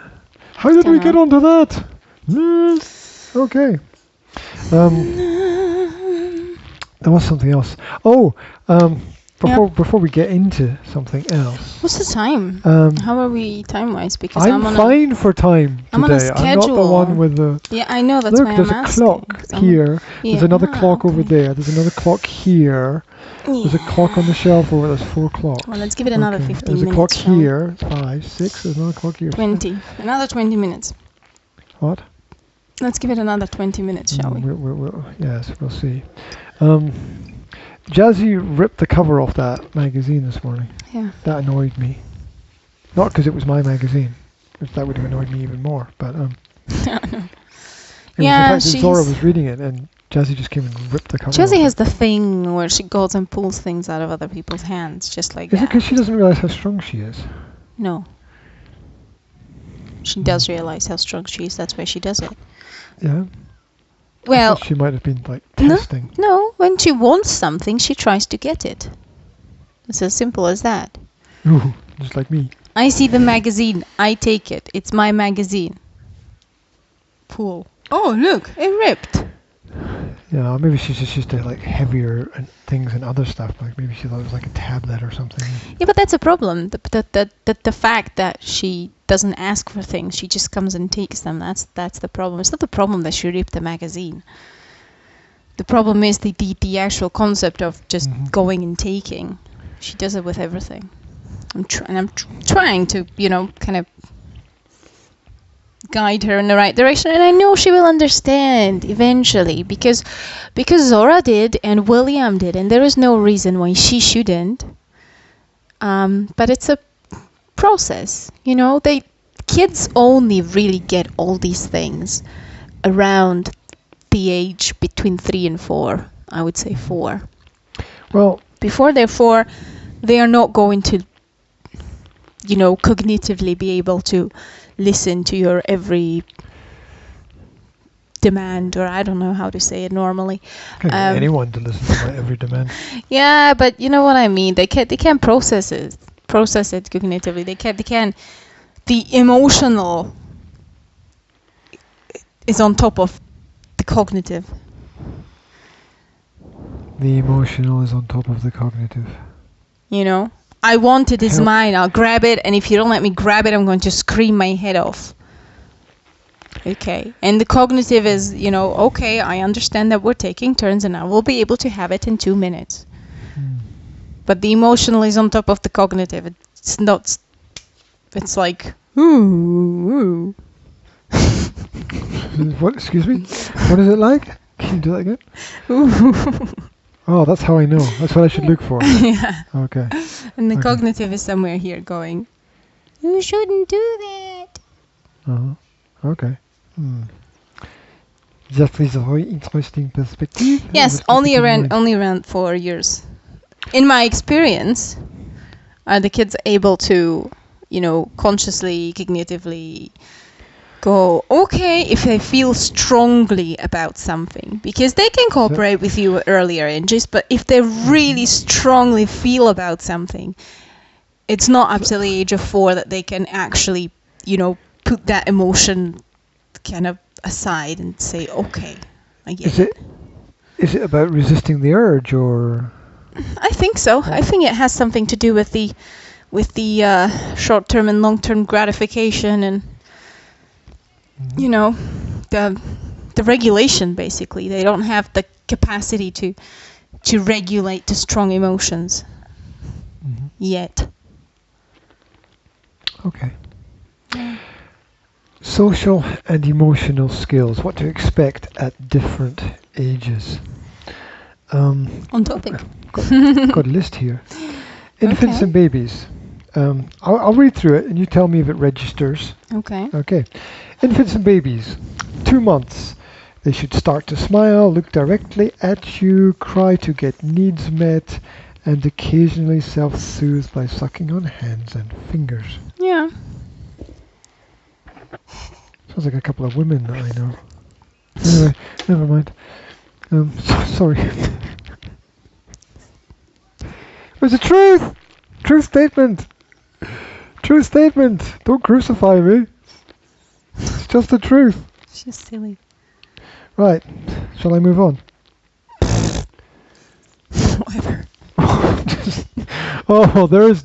How did we get onto that? Okay. There was something else. Oh, before we get into something else. What's the time? How are we time-wise? Because I'm fine for time today. I'm on a schedule. I'm not the one with the... Yeah, I know, that's why I'm asking. Look, there's a clock here. Yeah. There's another clock over there. There's another clock here. Yeah. There's a clock on the shelf over there. There's 4 clocks. Well, let's give it another 15 minutes. There's a clock here. 5, 6. There's another clock here. 20. Another 20 minutes. What? Let's give it another 20 minutes, shall we? Yes, we'll see. Jazzy ripped the cover off that magazine this morning. Yeah. That annoyed me. Not because it was my magazine, because that would have annoyed me even more. But no. It was the fact that Zora was reading it and Jazzy just came and ripped the cover off. Jazzy has the thing where she goes and pulls things out of other people's hands, just like that. Is it because she doesn't realize how strong she is? No. She does realize how strong she is. That's why she does it. Yeah. Well, she might have been like testing. No, when she wants something, she tries to get it. It's as simple as that. Ooh, just like me. I see the magazine, I take it. It's my magazine. Pull. Oh, look, it ripped. Yeah, maybe she's just used to like heavier things and other stuff. Like maybe she thought it was like a tablet or something. Yeah, but that's a problem. The fact that she doesn't ask for things, she just comes and takes them. That's the problem. It's not the problem that she ripped the magazine. The problem is the actual concept of just going and taking. She does it with everything. I'm trying to, kind of guide her in the right direction, and I know she will understand eventually because Zora did and William did, and there is no reason why she shouldn't. But it's a process, kids only really get all these things around the age between 3 and 4. I would say 4. Well, before they're 4, they are not going to, cognitively be able to listen to your every demand, or I don't know how to say it normally. Anyone to listen to my every demand. Yeah, but you know what I mean. They can't process it cognitively. They can. The emotional is on top of the cognitive. The emotional is on top of the cognitive. I want it, it's mine. I'll grab it, and if you don't let me grab it, I'm going to scream my head off. Okay. And the cognitive is, okay, I understand that we're taking turns, and I will be able to have it in 2 minutes. But the emotional is on top of the cognitive. It's not. It's like, ooh. What? Excuse me? What is it like? Can you do that again? Ooh. Oh, that's how I know. That's what I should look for. Yeah. Okay. And the Okay. cognitive is somewhere here going, you shouldn't do that. Uh-huh. Okay. That is a very interesting perspective. Yes, only around 4 years. In my experience, are the kids able to, consciously, cognitively go, okay, if they feel strongly about something, because they can cooperate with you earlier ages, but if they really strongly feel about something, it's not up to the age of 4 that they can actually, put that emotion kind of aside and say, okay, I get it. Is it about resisting the urge, or? I think so. I think it has something to do with the short-term and long-term gratification, and the regulation. Basically, they don't have the capacity to regulate the strong emotions yet. Okay. Social and emotional skills. What to expect at different ages. On topic. Got a list here. Infants and babies. I'll read through it and you tell me if it registers. Okay. Okay. Infants and babies. 2 months. They should start to smile, look directly at you, cry to get needs met, and occasionally self-soothe by sucking on hands and fingers. Yeah. Sounds like a couple of women that I know. Anyway, never mind. Sorry. It was the truth! True statement! True statement! Don't crucify me! It's just the truth. It's just silly. Right. Shall I move on? Whatever. There's...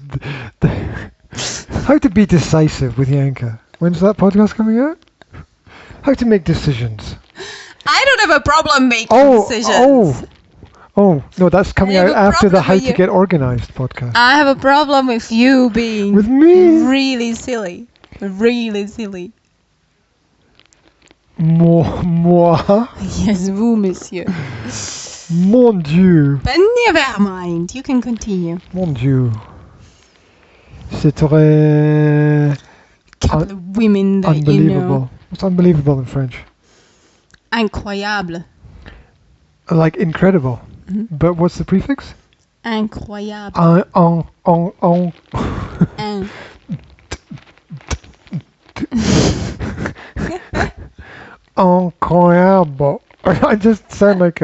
How to be decisive with Yanka. When's that podcast coming out? How to make decisions. I don't have a problem making decisions. No, that's coming out after the How to Get Organized podcast. I have a problem with you being with me really silly. Really silly. Moi? Yes, vous, monsieur. Mon Dieu. But never mind. You can continue. Mon Dieu. C'est très... Couple of women that unbelievable. What's unbelievable in French? Incroyable. Like incredible. Mm-hmm. But what's the prefix? Incroyable. Incroyable. I just sound like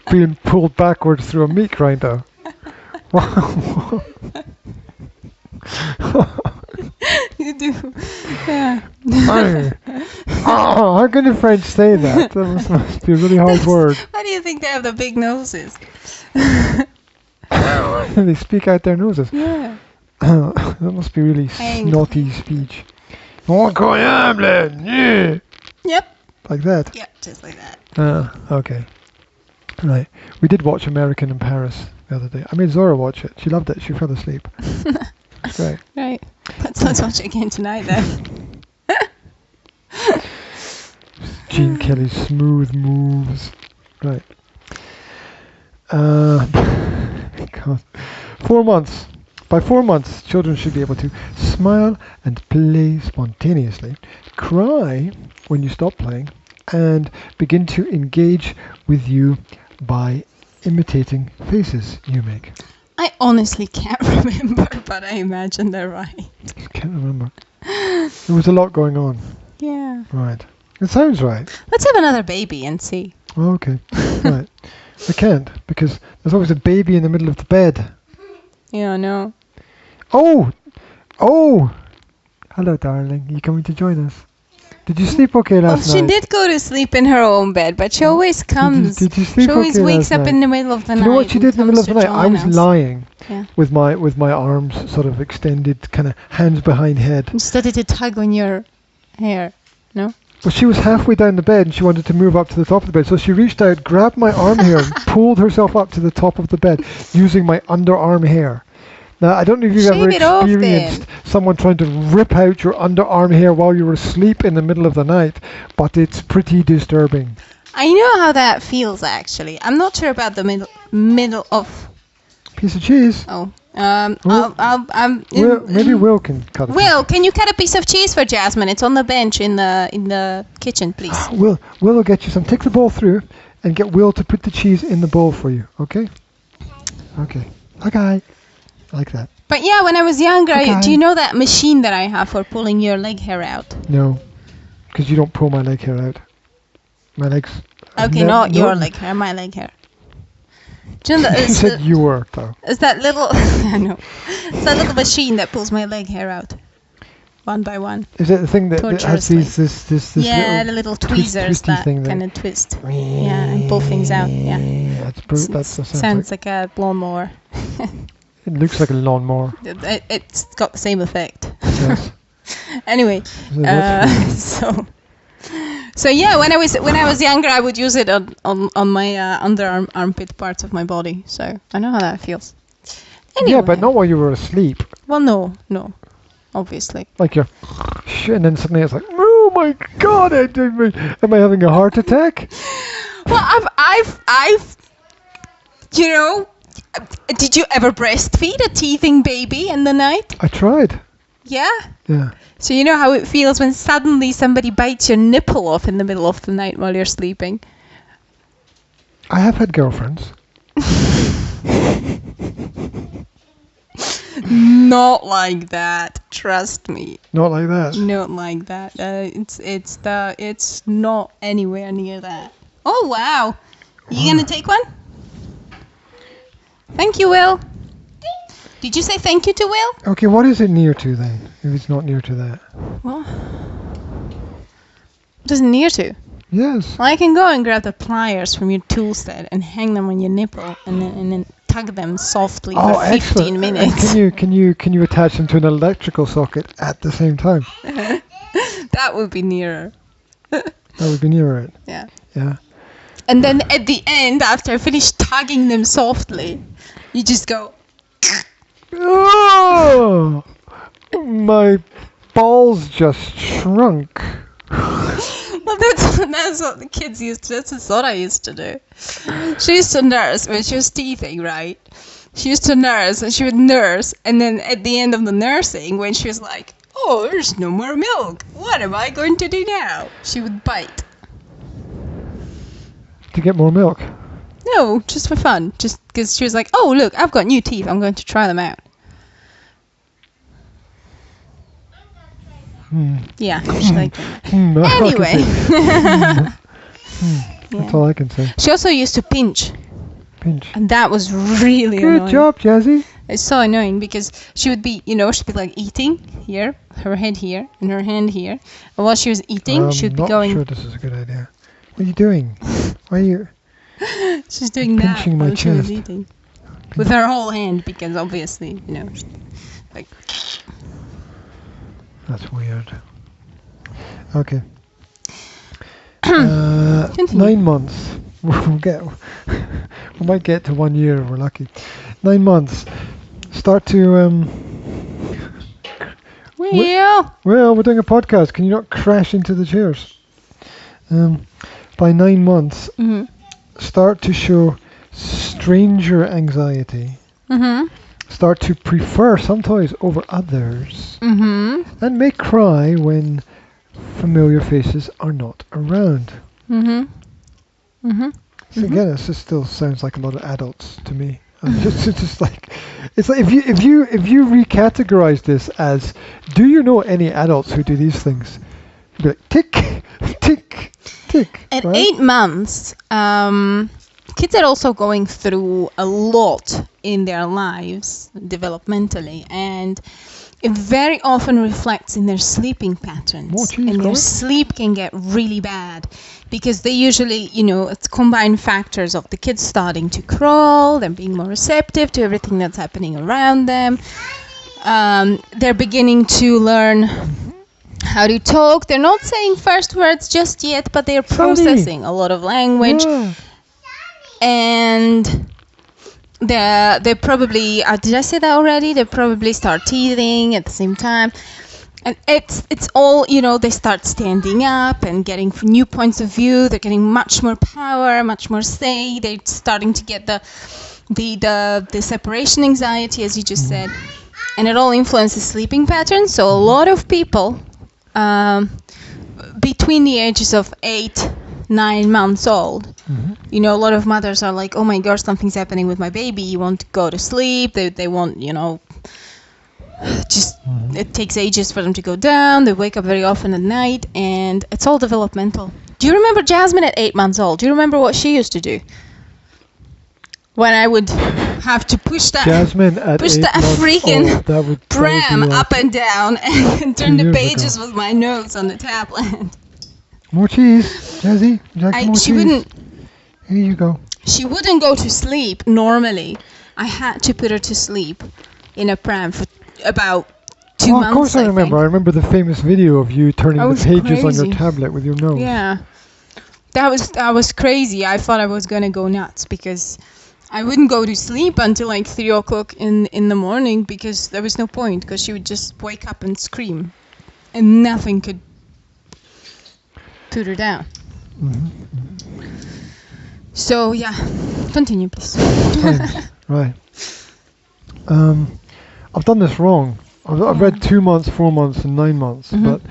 being pulled backwards through a meat grinder. You do. Yeah. How can the French say that? That must be a really hard word. Why do you think they have the big noses? They speak out their noses. Yeah. That must be really snotty speech. Incroyable! Yeah. Yep. Like that? Yep, just like that. Okay. Right. We did watch American in Paris the other day. I made Zora watch it. She loved it. She fell asleep. Right. Right. Let's watch it again tonight then. Gene Kelly's smooth moves. Right. God. 4 months. By 4 months, children should be able to smile and play spontaneously, cry when you stop playing, and begin to engage with you by imitating faces you make. I honestly can't remember, but I imagine they're right. I can't remember. There was a lot going on. Yeah. Right. It sounds right. Let's have another baby and see. Oh, okay. Right. I can't, because there's always a baby in the middle of the bed. Yeah, no. Oh! Hello, darling. You coming to join us? Did you sleep okay last night? She did go to sleep in her own bed, but she always comes. Did you sleep she always okay wakes last up night? in the middle of the night. You know what she did in the middle of the night? I was lying Yeah. with my arms sort of extended, kind of hands behind head. You started to tug on your hair, no? Well, she was halfway down the bed and she wanted to move up to the top of the bed. So she reached out, grabbed my arm hair and pulled herself up to the top of the bed using my underarm hair. Now, I don't know if you've ever experienced someone trying to rip out your underarm hair while you're asleep in the middle of the night, but it's pretty disturbing. I know how that feels, actually. I'm not sure about the middle of... Piece of cheese. Oh. Maybe Will can cut it. Will, can you cut a piece of cheese for Jasmine? It's on the bench in the kitchen, please. Will will get you some. Take the bowl through and get Will to put the cheese in the bowl for you, okay? Okay. Okay. Like that. But yeah, when I was younger, do you know that machine that I have for pulling your leg hair out? No, because you don't pull my leg hair out. My legs... Okay, not your leg hair, my leg hair. Do you know You said you were, though. It's that little... I know. It's that little machine that pulls my leg hair out. One by one. Is it the thing that has these... this yeah, the little tweezers that kind of twist. Yeah, and pull things out. Yeah. That sounds like a lawnmower. It looks like a lawnmower. It's got the same effect. Yes. Anyway, so yeah, when I was younger, I would use it on my armpit parts of my body. So I know how that feels. Anyway. Yeah, but not while you were asleep. Well, no, obviously. Like you're, and then suddenly it's like, oh my God, am I having a heart attack? Well, I've, you know, did you ever breastfeed a teething baby in the night? I tried. Yeah? Yeah. So you know how it feels when suddenly somebody bites your nipple off in the middle of the night while you're sleeping? I have had girlfriends. Not like that. Trust me. Not like that. Not like that. It's not anywhere near that. Oh wow! You gonna take one? Thank you, Will. Did you say thank you to Will? Okay, what is it near to then? If it's not near to that. What? What is it near to? Yes. Well, I can go and grab the pliers from your tool set and hang them on your nipple, and then tug them softly for 15 excellent. minutes. And can you attach them to an electrical socket at the same time? That would be nearer. That would be nearer it. Yeah. Yeah. And then at the end, after I finish tugging them softly, you just go. Oh, my balls just shrunk. Well, that's what the kids used to. That's what I used to do. She used to nurse when she was teething, right? She used to nurse, and she would nurse, and then at the end of the nursing, when she was like, "Oh, there's no more milk. What am I going to do now?" she would bite. To get more milk? No, just for fun. Just because she was like, "Oh, look, I've got new teeth. I'm going to try them out." Yeah, she liked them. Anyway. That's all I can say. She also used to pinch. Pinch. And that was really annoying. Good job, Jazzy. It's so annoying because she would be, she'd be like eating here, her head here, and her hand here. And while she was eating, she'd be going... I'm not sure this is a good idea. What are you doing? Why are you... She's doing that pinching my while she was chest. eating. With her whole hand, because obviously, like... That's weird. Okay. 9 months. We might get to 1 year if we're lucky. 9 months. Start to Well, we're doing a podcast. Can you not crash into the chairs? By 9 months, start to show stranger anxiety. Start to prefer some toys over others. And may cry when familiar faces are not around. So again, it just still sounds like a lot of adults to me. It's like if you recategorize this as, do you know any adults who do these things? You'd be like, tick, tick, tick. At right? 8 months, kids are also going through a lot in their lives developmentally, and it very often reflects in their sleeping patterns. And their sleep can get really bad because they usually, it's combined factors of the kids starting to crawl, them being more receptive to everything that's happening around them. They're beginning to learn how to talk. They're not saying first words just yet, but they're processing a lot of language. Yeah. And they probably, did I say that already? They probably start teething at the same time. And it's all, they start standing up and getting new points of view. They're getting much more power, much more say. They're starting to get the separation anxiety, as you just said. And it all influences sleeping patterns. So a lot of people between the ages of 8, 9 months old, a lot of mothers are like, oh my gosh, something's happening with my baby. You want to go to sleep. They want, it takes ages for them to go down. They wake up very often at night, and it's all developmental. Do you remember Jasmine at 8 months old? Do you remember what she used to do? When I would have to push that freaking pram up and down and turn the pages with my nose on the tablet. More cheese, Jazzy. More cheese. Wouldn't. Here you go. She wouldn't go to sleep normally. I had to put her to sleep in a pram for about 2 months. Of course I remember. I remember the famous video of you turning the pages on your tablet with your nose. Yeah, that was crazy. I thought I was gonna go nuts because I wouldn't go to sleep until like 3 o'clock in the morning because there was no point, because she would just wake up and scream, and nothing could put her down. So yeah, continue please. Right. I've done this wrong. I've read 2 months, 4 months, and 9 months, but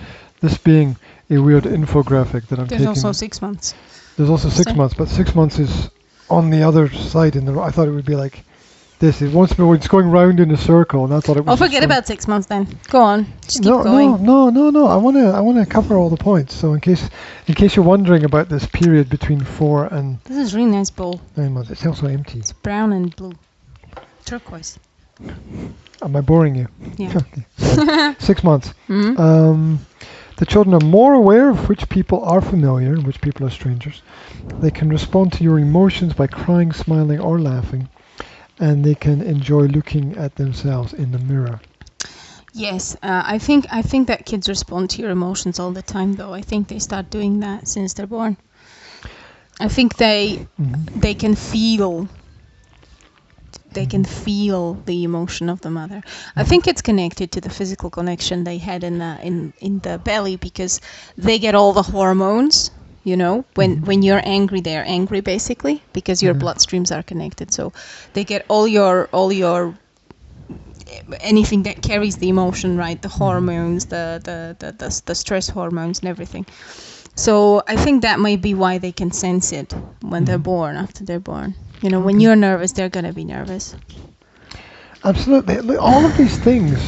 this being a weird infographic that I'm taking. There's also 6 months. There's also 6 months, but 6 months is on the other side. I thought it would be like this. It's going round in a circle, and I thought it was. Oh, forget about 6 months then. Go on. Just keep going. No. I want to cover all the points. So in case you're wondering about this period between 4 and. This is really nice bowl. 9 months. It's also empty. It's brown and blue, turquoise. Am I boring you? Yeah. Okay. 6 months. The children are more aware of which people are familiar and which people are strangers. They can respond to your emotions by crying, smiling, or laughing, and they can enjoy looking at themselves in the mirror. Yes, I think that kids respond to your emotions all the time, though. I think they start doing that since they're born. I think they can feel. They can feel the emotion of the mother. I think it's connected to the physical connection they had in the belly, because they get all the hormones. When you're angry, they're angry basically, because your bloodstreams are connected. So they get all your anything that carries the emotion, right? The hormones, the stress hormones and everything. So I think that might be why they can sense it when they're born, after they're born. When you're nervous, they're going to be nervous. Absolutely. Look, all of these things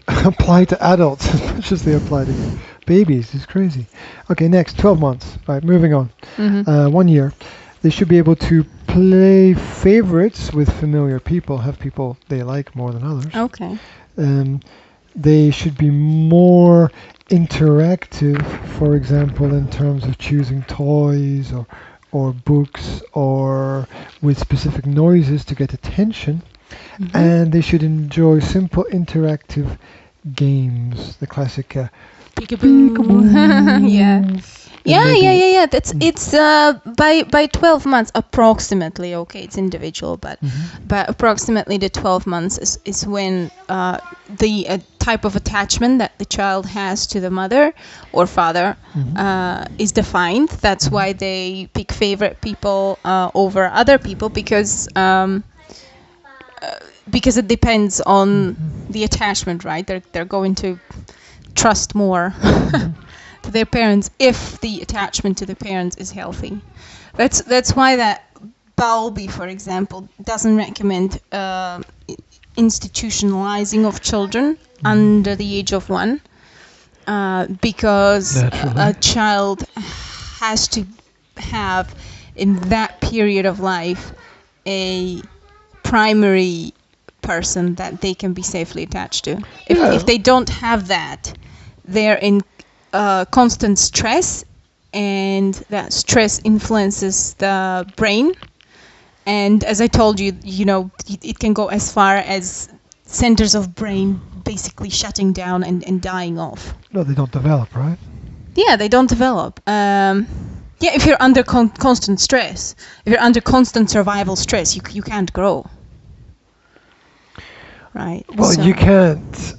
apply to adults as much as they apply to babies. It's crazy. Okay, next, 12 months. Right, moving on. 1 year. They should be able to play favorites with familiar people, have people they like more than others. Okay. They should be more interactive, for example, in terms of choosing toys or books or with specific noises to get attention. And they should enjoy simple interactive games, the classic peekaboo. Yeah. It's by 12 months approximately. Okay, it's individual, but approximately the 12 months is when the type of attachment that the child has to the mother or father is defined. That's why they pick favorite people over other people, because it depends on the attachment, right? They're going to trust more to their parents if the attachment to the parents is healthy. That's why that Bowlby, for example, doesn't recommend institutionalizing of children under the age of 1, because a child has to have in that period of life a primary person that they can be safely attached to. If they don't have that, they're in constant stress, and that stress influences the brain. And as I told you, it can go as far as centers of brain basically shutting down and dying off. No, they don't develop, right? Yeah, they don't develop. If you're under constant stress, if you're under constant survival stress, you can't grow. Right. Well, you can't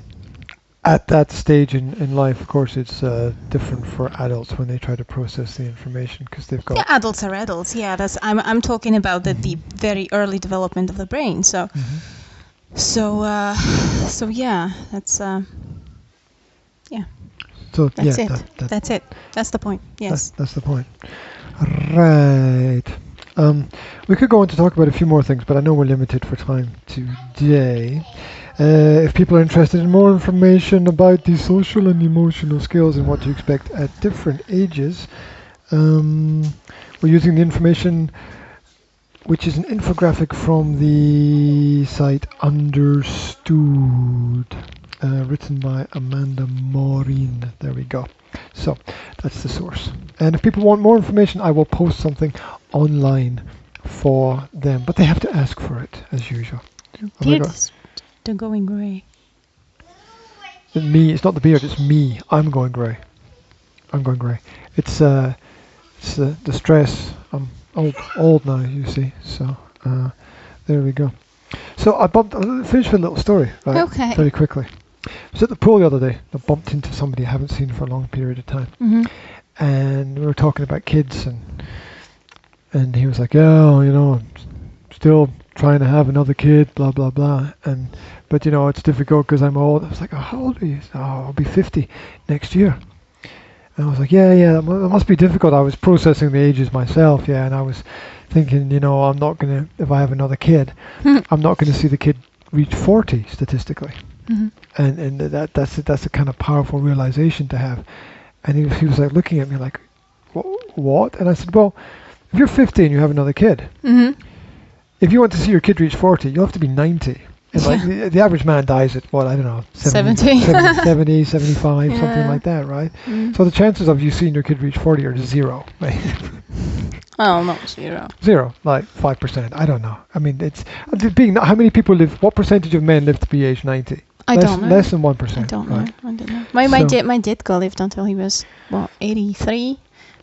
at that stage in life, of course, it's different for adults when they try to process the information because they've got. Yeah, adults are adults. Yeah, I'm talking about the very early development of the brain. So, so yeah, that's yeah. So that's yeah, it. That's it. That's the point. Yes. That's the point. Right. We could go on to talk about a few more things, but I know we're limited for time today. If people are interested in more information about the social and emotional skills and what to expect at different ages, we're using the information, which is an infographic from the site Understood, written by Amanda Maureen. There we go. So that's the source. And if people want more information, I will post something online for them, but they have to ask for it as usual. They're going grey. Me, it's not the beard, it's me. I'm going grey. It's the stress. I'm old now, you see. So there we go. So I'll finish with a little story, right? Okay. Very quickly. I was at the pool the other day. I bumped into somebody I haven't seen for a long period of time, and we were talking about kids, and he was like, "Oh, I'm still trying to have another kid, blah blah blah." But it's difficult because I'm old. I was like, "Oh, how old are you?" "Oh, I'll be 50 next year." And I was like, "Yeah, that must be difficult." I was processing the ages myself, and I was thinking, I'm not gonna, if I have another kid, I'm not gonna see the kid reach 40 statistically. And that's a kind of powerful realization to have. And he was like looking at me like, what? And I said, well, if you're 50 and you have another kid, if you want to see your kid reach 40, you'll have to be 90. And like the average man dies at what, I don't know, 70, 75, something like that, right? So the chances of you seeing your kid reach 40 are zero. Right? Well, not zero. Zero, like 5%. I don't know. I mean, it's how many people live? What percentage of men live to be age 90? I don't know. Less than 1%. I don't right? know. My dad lived until he was 83,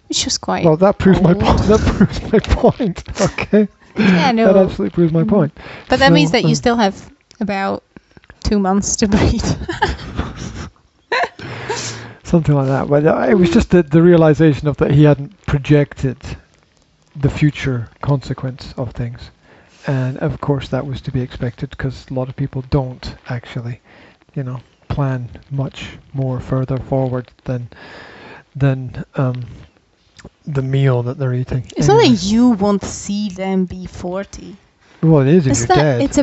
which was quite. Well, that proves my old. point. That proves my point. Okay. Yeah, no. That absolutely proves my point. But that means that you still have about 2 months to breed. Something like that. But it was just the realization of that he hadn't projected the future consequence of things. And of course that was to be expected because a lot of people don't actually, plan much more further forward than the meal that they're eating. It's not that you won't see them be 40. Well, it is if you're dead. It's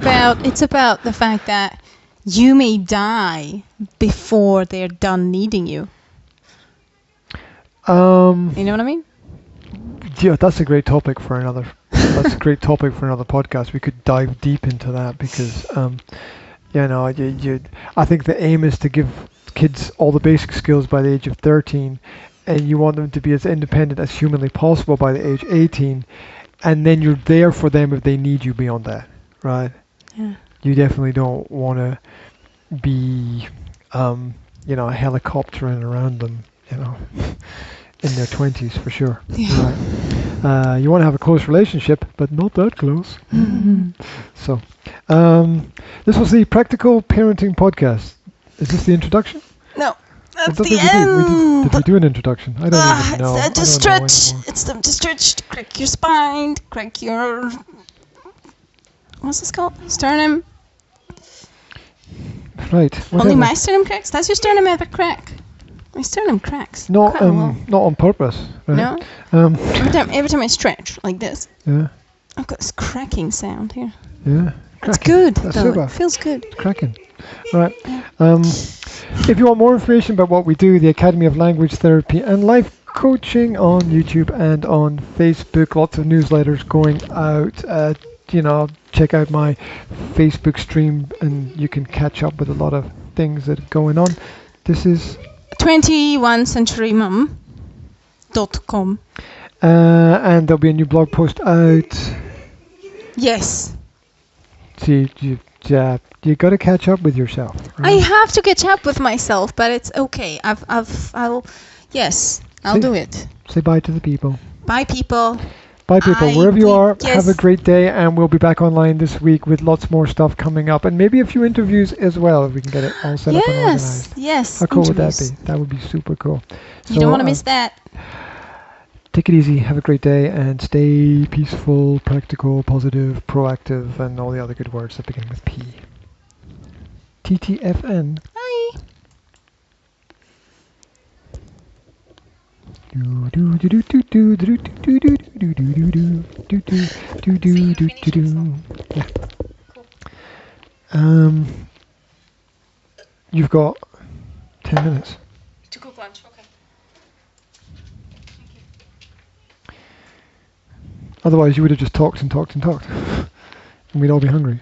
about the fact that you may die before they're done needing you. You know what I mean? Yeah, that's a great topic for another. That's a great topic for another podcast. We could dive deep into that because, I think the aim is to give kids all the basic skills by the age of 13, and you want them to be as independent as humanly possible by the age 18, and then you're there for them if they need you beyond that, right? Yeah. You definitely don't want to be, helicoptering around them, in their 20s for sure. Yeah. Right. You want to have a close relationship, but not that close. So, this was the Practical Parenting Podcast. Is this the introduction? No, that's the end. Did we do an introduction? I don't even know. It's time to stretch. It's time to stretch. To crack your spine. Crack your... What's this called? Sternum. Right. Only my sternum cracks? Does your sternum ever crack? My sternum cracks. Not on purpose. Right? No. Every time I stretch like this, yeah, I've got this cracking sound here. Yeah. It's good. That's though. super. It feels good. It's cracking. Right. If you want more information about what we do, the Academy of Language Therapy and Life Coaching on YouTube and on Facebook, lots of newsletters going out. Check out my Facebook stream, and you can catch up with a lot of things that are going on. This is 21centurymum.com. And there'll be a new blog post out. Yes. See, you got to catch up with yourself. Right? I have to catch up with myself, but it's okay. I'll do it. Say bye to the people. Bye, people. Bye, people. I Wherever you did- are, have a yes. great day, and we'll be back online this week with lots more stuff coming up, and maybe a few interviews as well if we can get it all set up and organized. Yes. How cool would that interviews. be? That would be super cool. You don't want to miss that. Take it easy, have a great day, and stay peaceful, practical, positive, proactive, and all the other good words that begin with P. TTFN. Bye. Yeah. You've got 10 minutes. To cook lunch. Okay. Otherwise, you would have just talked and talked and talked, and we'd all be hungry.